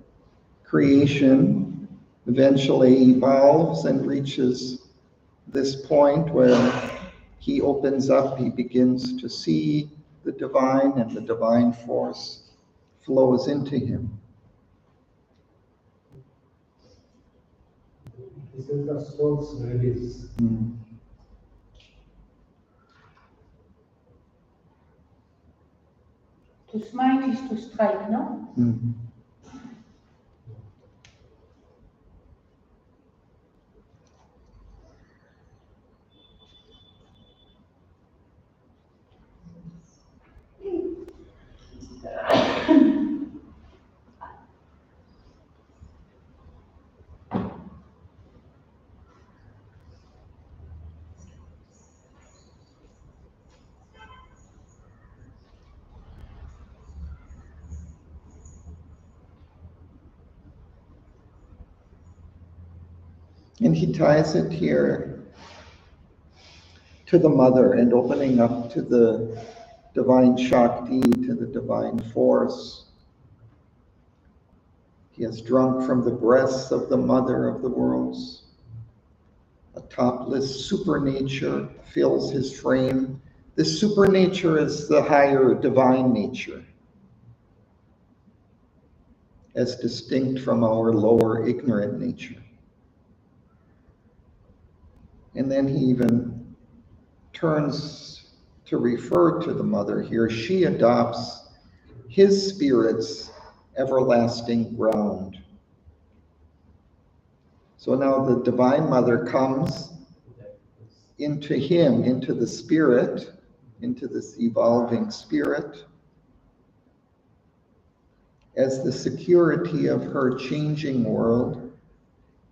Speaker 3: creation eventually evolves and reaches this point where he opens up, he begins to see the divine, and the divine force flows into him.
Speaker 9: This is the soul's release.
Speaker 10: To smite is to strike, no?
Speaker 3: And he ties it here to the mother and opening up to the divine Shakti, to the divine force. He has drunk from the breasts of the mother of the worlds. A topless supernature fills his frame. This supernature is the higher divine nature, as distinct from our lower ignorant nature. And then he even turns to refer to the mother here. She adopts his spirit's everlasting ground. So now the divine mother comes into him, into the spirit, into this evolving spirit, as the security of her changing world,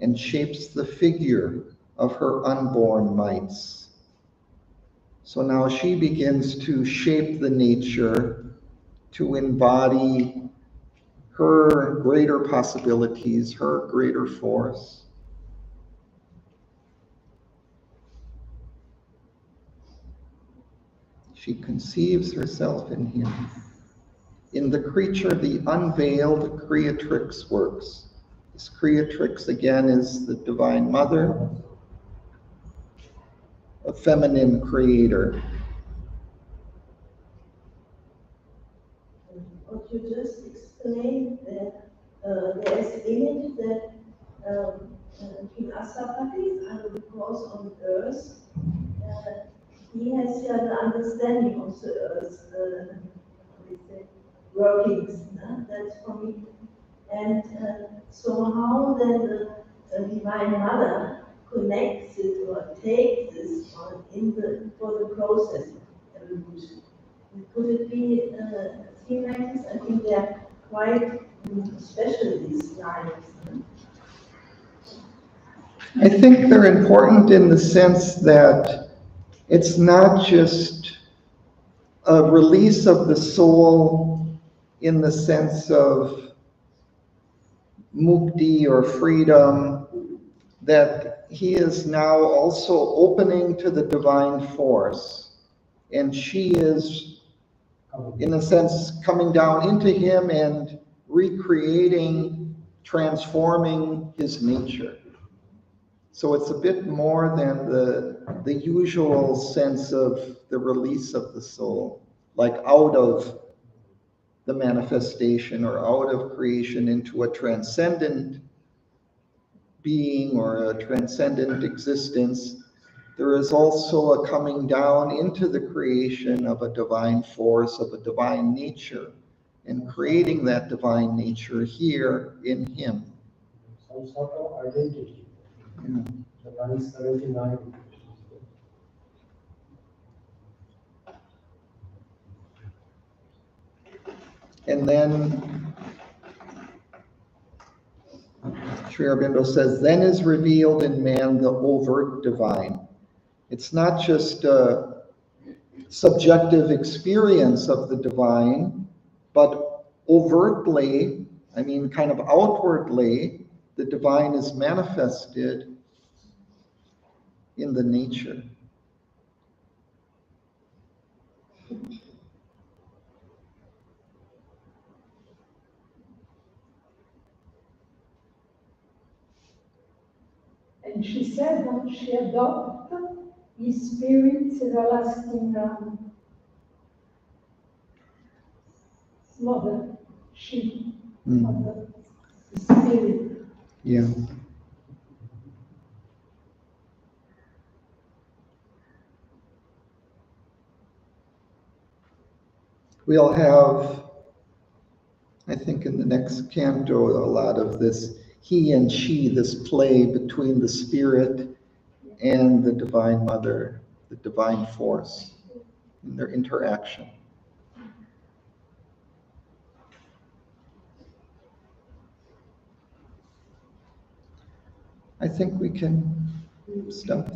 Speaker 3: and shapes the figure of her unborn mites. So now she begins to shape the nature to embody her greater possibilities, her greater force. She conceives herself in him. In the creature, the unveiled creatrix works. This creatrix, again, is the Divine Mother, a feminine creator.
Speaker 8: What you just explained, that there's image that King Asapati, because on earth, he has the understanding of the earth's workings. That's for me. And so how then the Divine Mother connects it or takes this on for the process of evolution? Could it be seen like this? I think they're quite special, these lines.
Speaker 3: I think they're important in the sense that it's not just a release of the soul in the sense of mukti or freedom, that he is now also opening to the divine force. And she is, in a sense, coming down into him and recreating, transforming his nature. So it's a bit more than the usual sense of the release of the soul, like out of the manifestation or out of creation into a transcendent being or a transcendent existence. There is also a coming down into the creation of a divine force, of a divine nature, and creating that divine nature here in him.
Speaker 9: Some sort of identity. The 179.
Speaker 3: And then Sri Aurobindo says, then is revealed in man the overt divine. It's not just a subjective experience of the divine, but overtly, I mean, kind of outwardly, the divine is manifested in the nature.
Speaker 4: And she said that she adopted his spirit's everlasting mother. She, mother, the spirit.
Speaker 3: Yeah. We'll have, I think in the next canto, a lot of this he and she, this play between the spirit and the Divine Mother, the divine force, and their interaction. I think we can stop.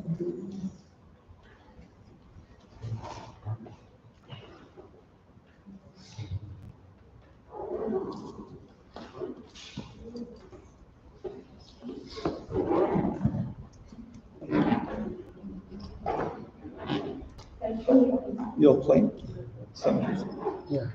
Speaker 3: You'll play some.
Speaker 1: Yeah.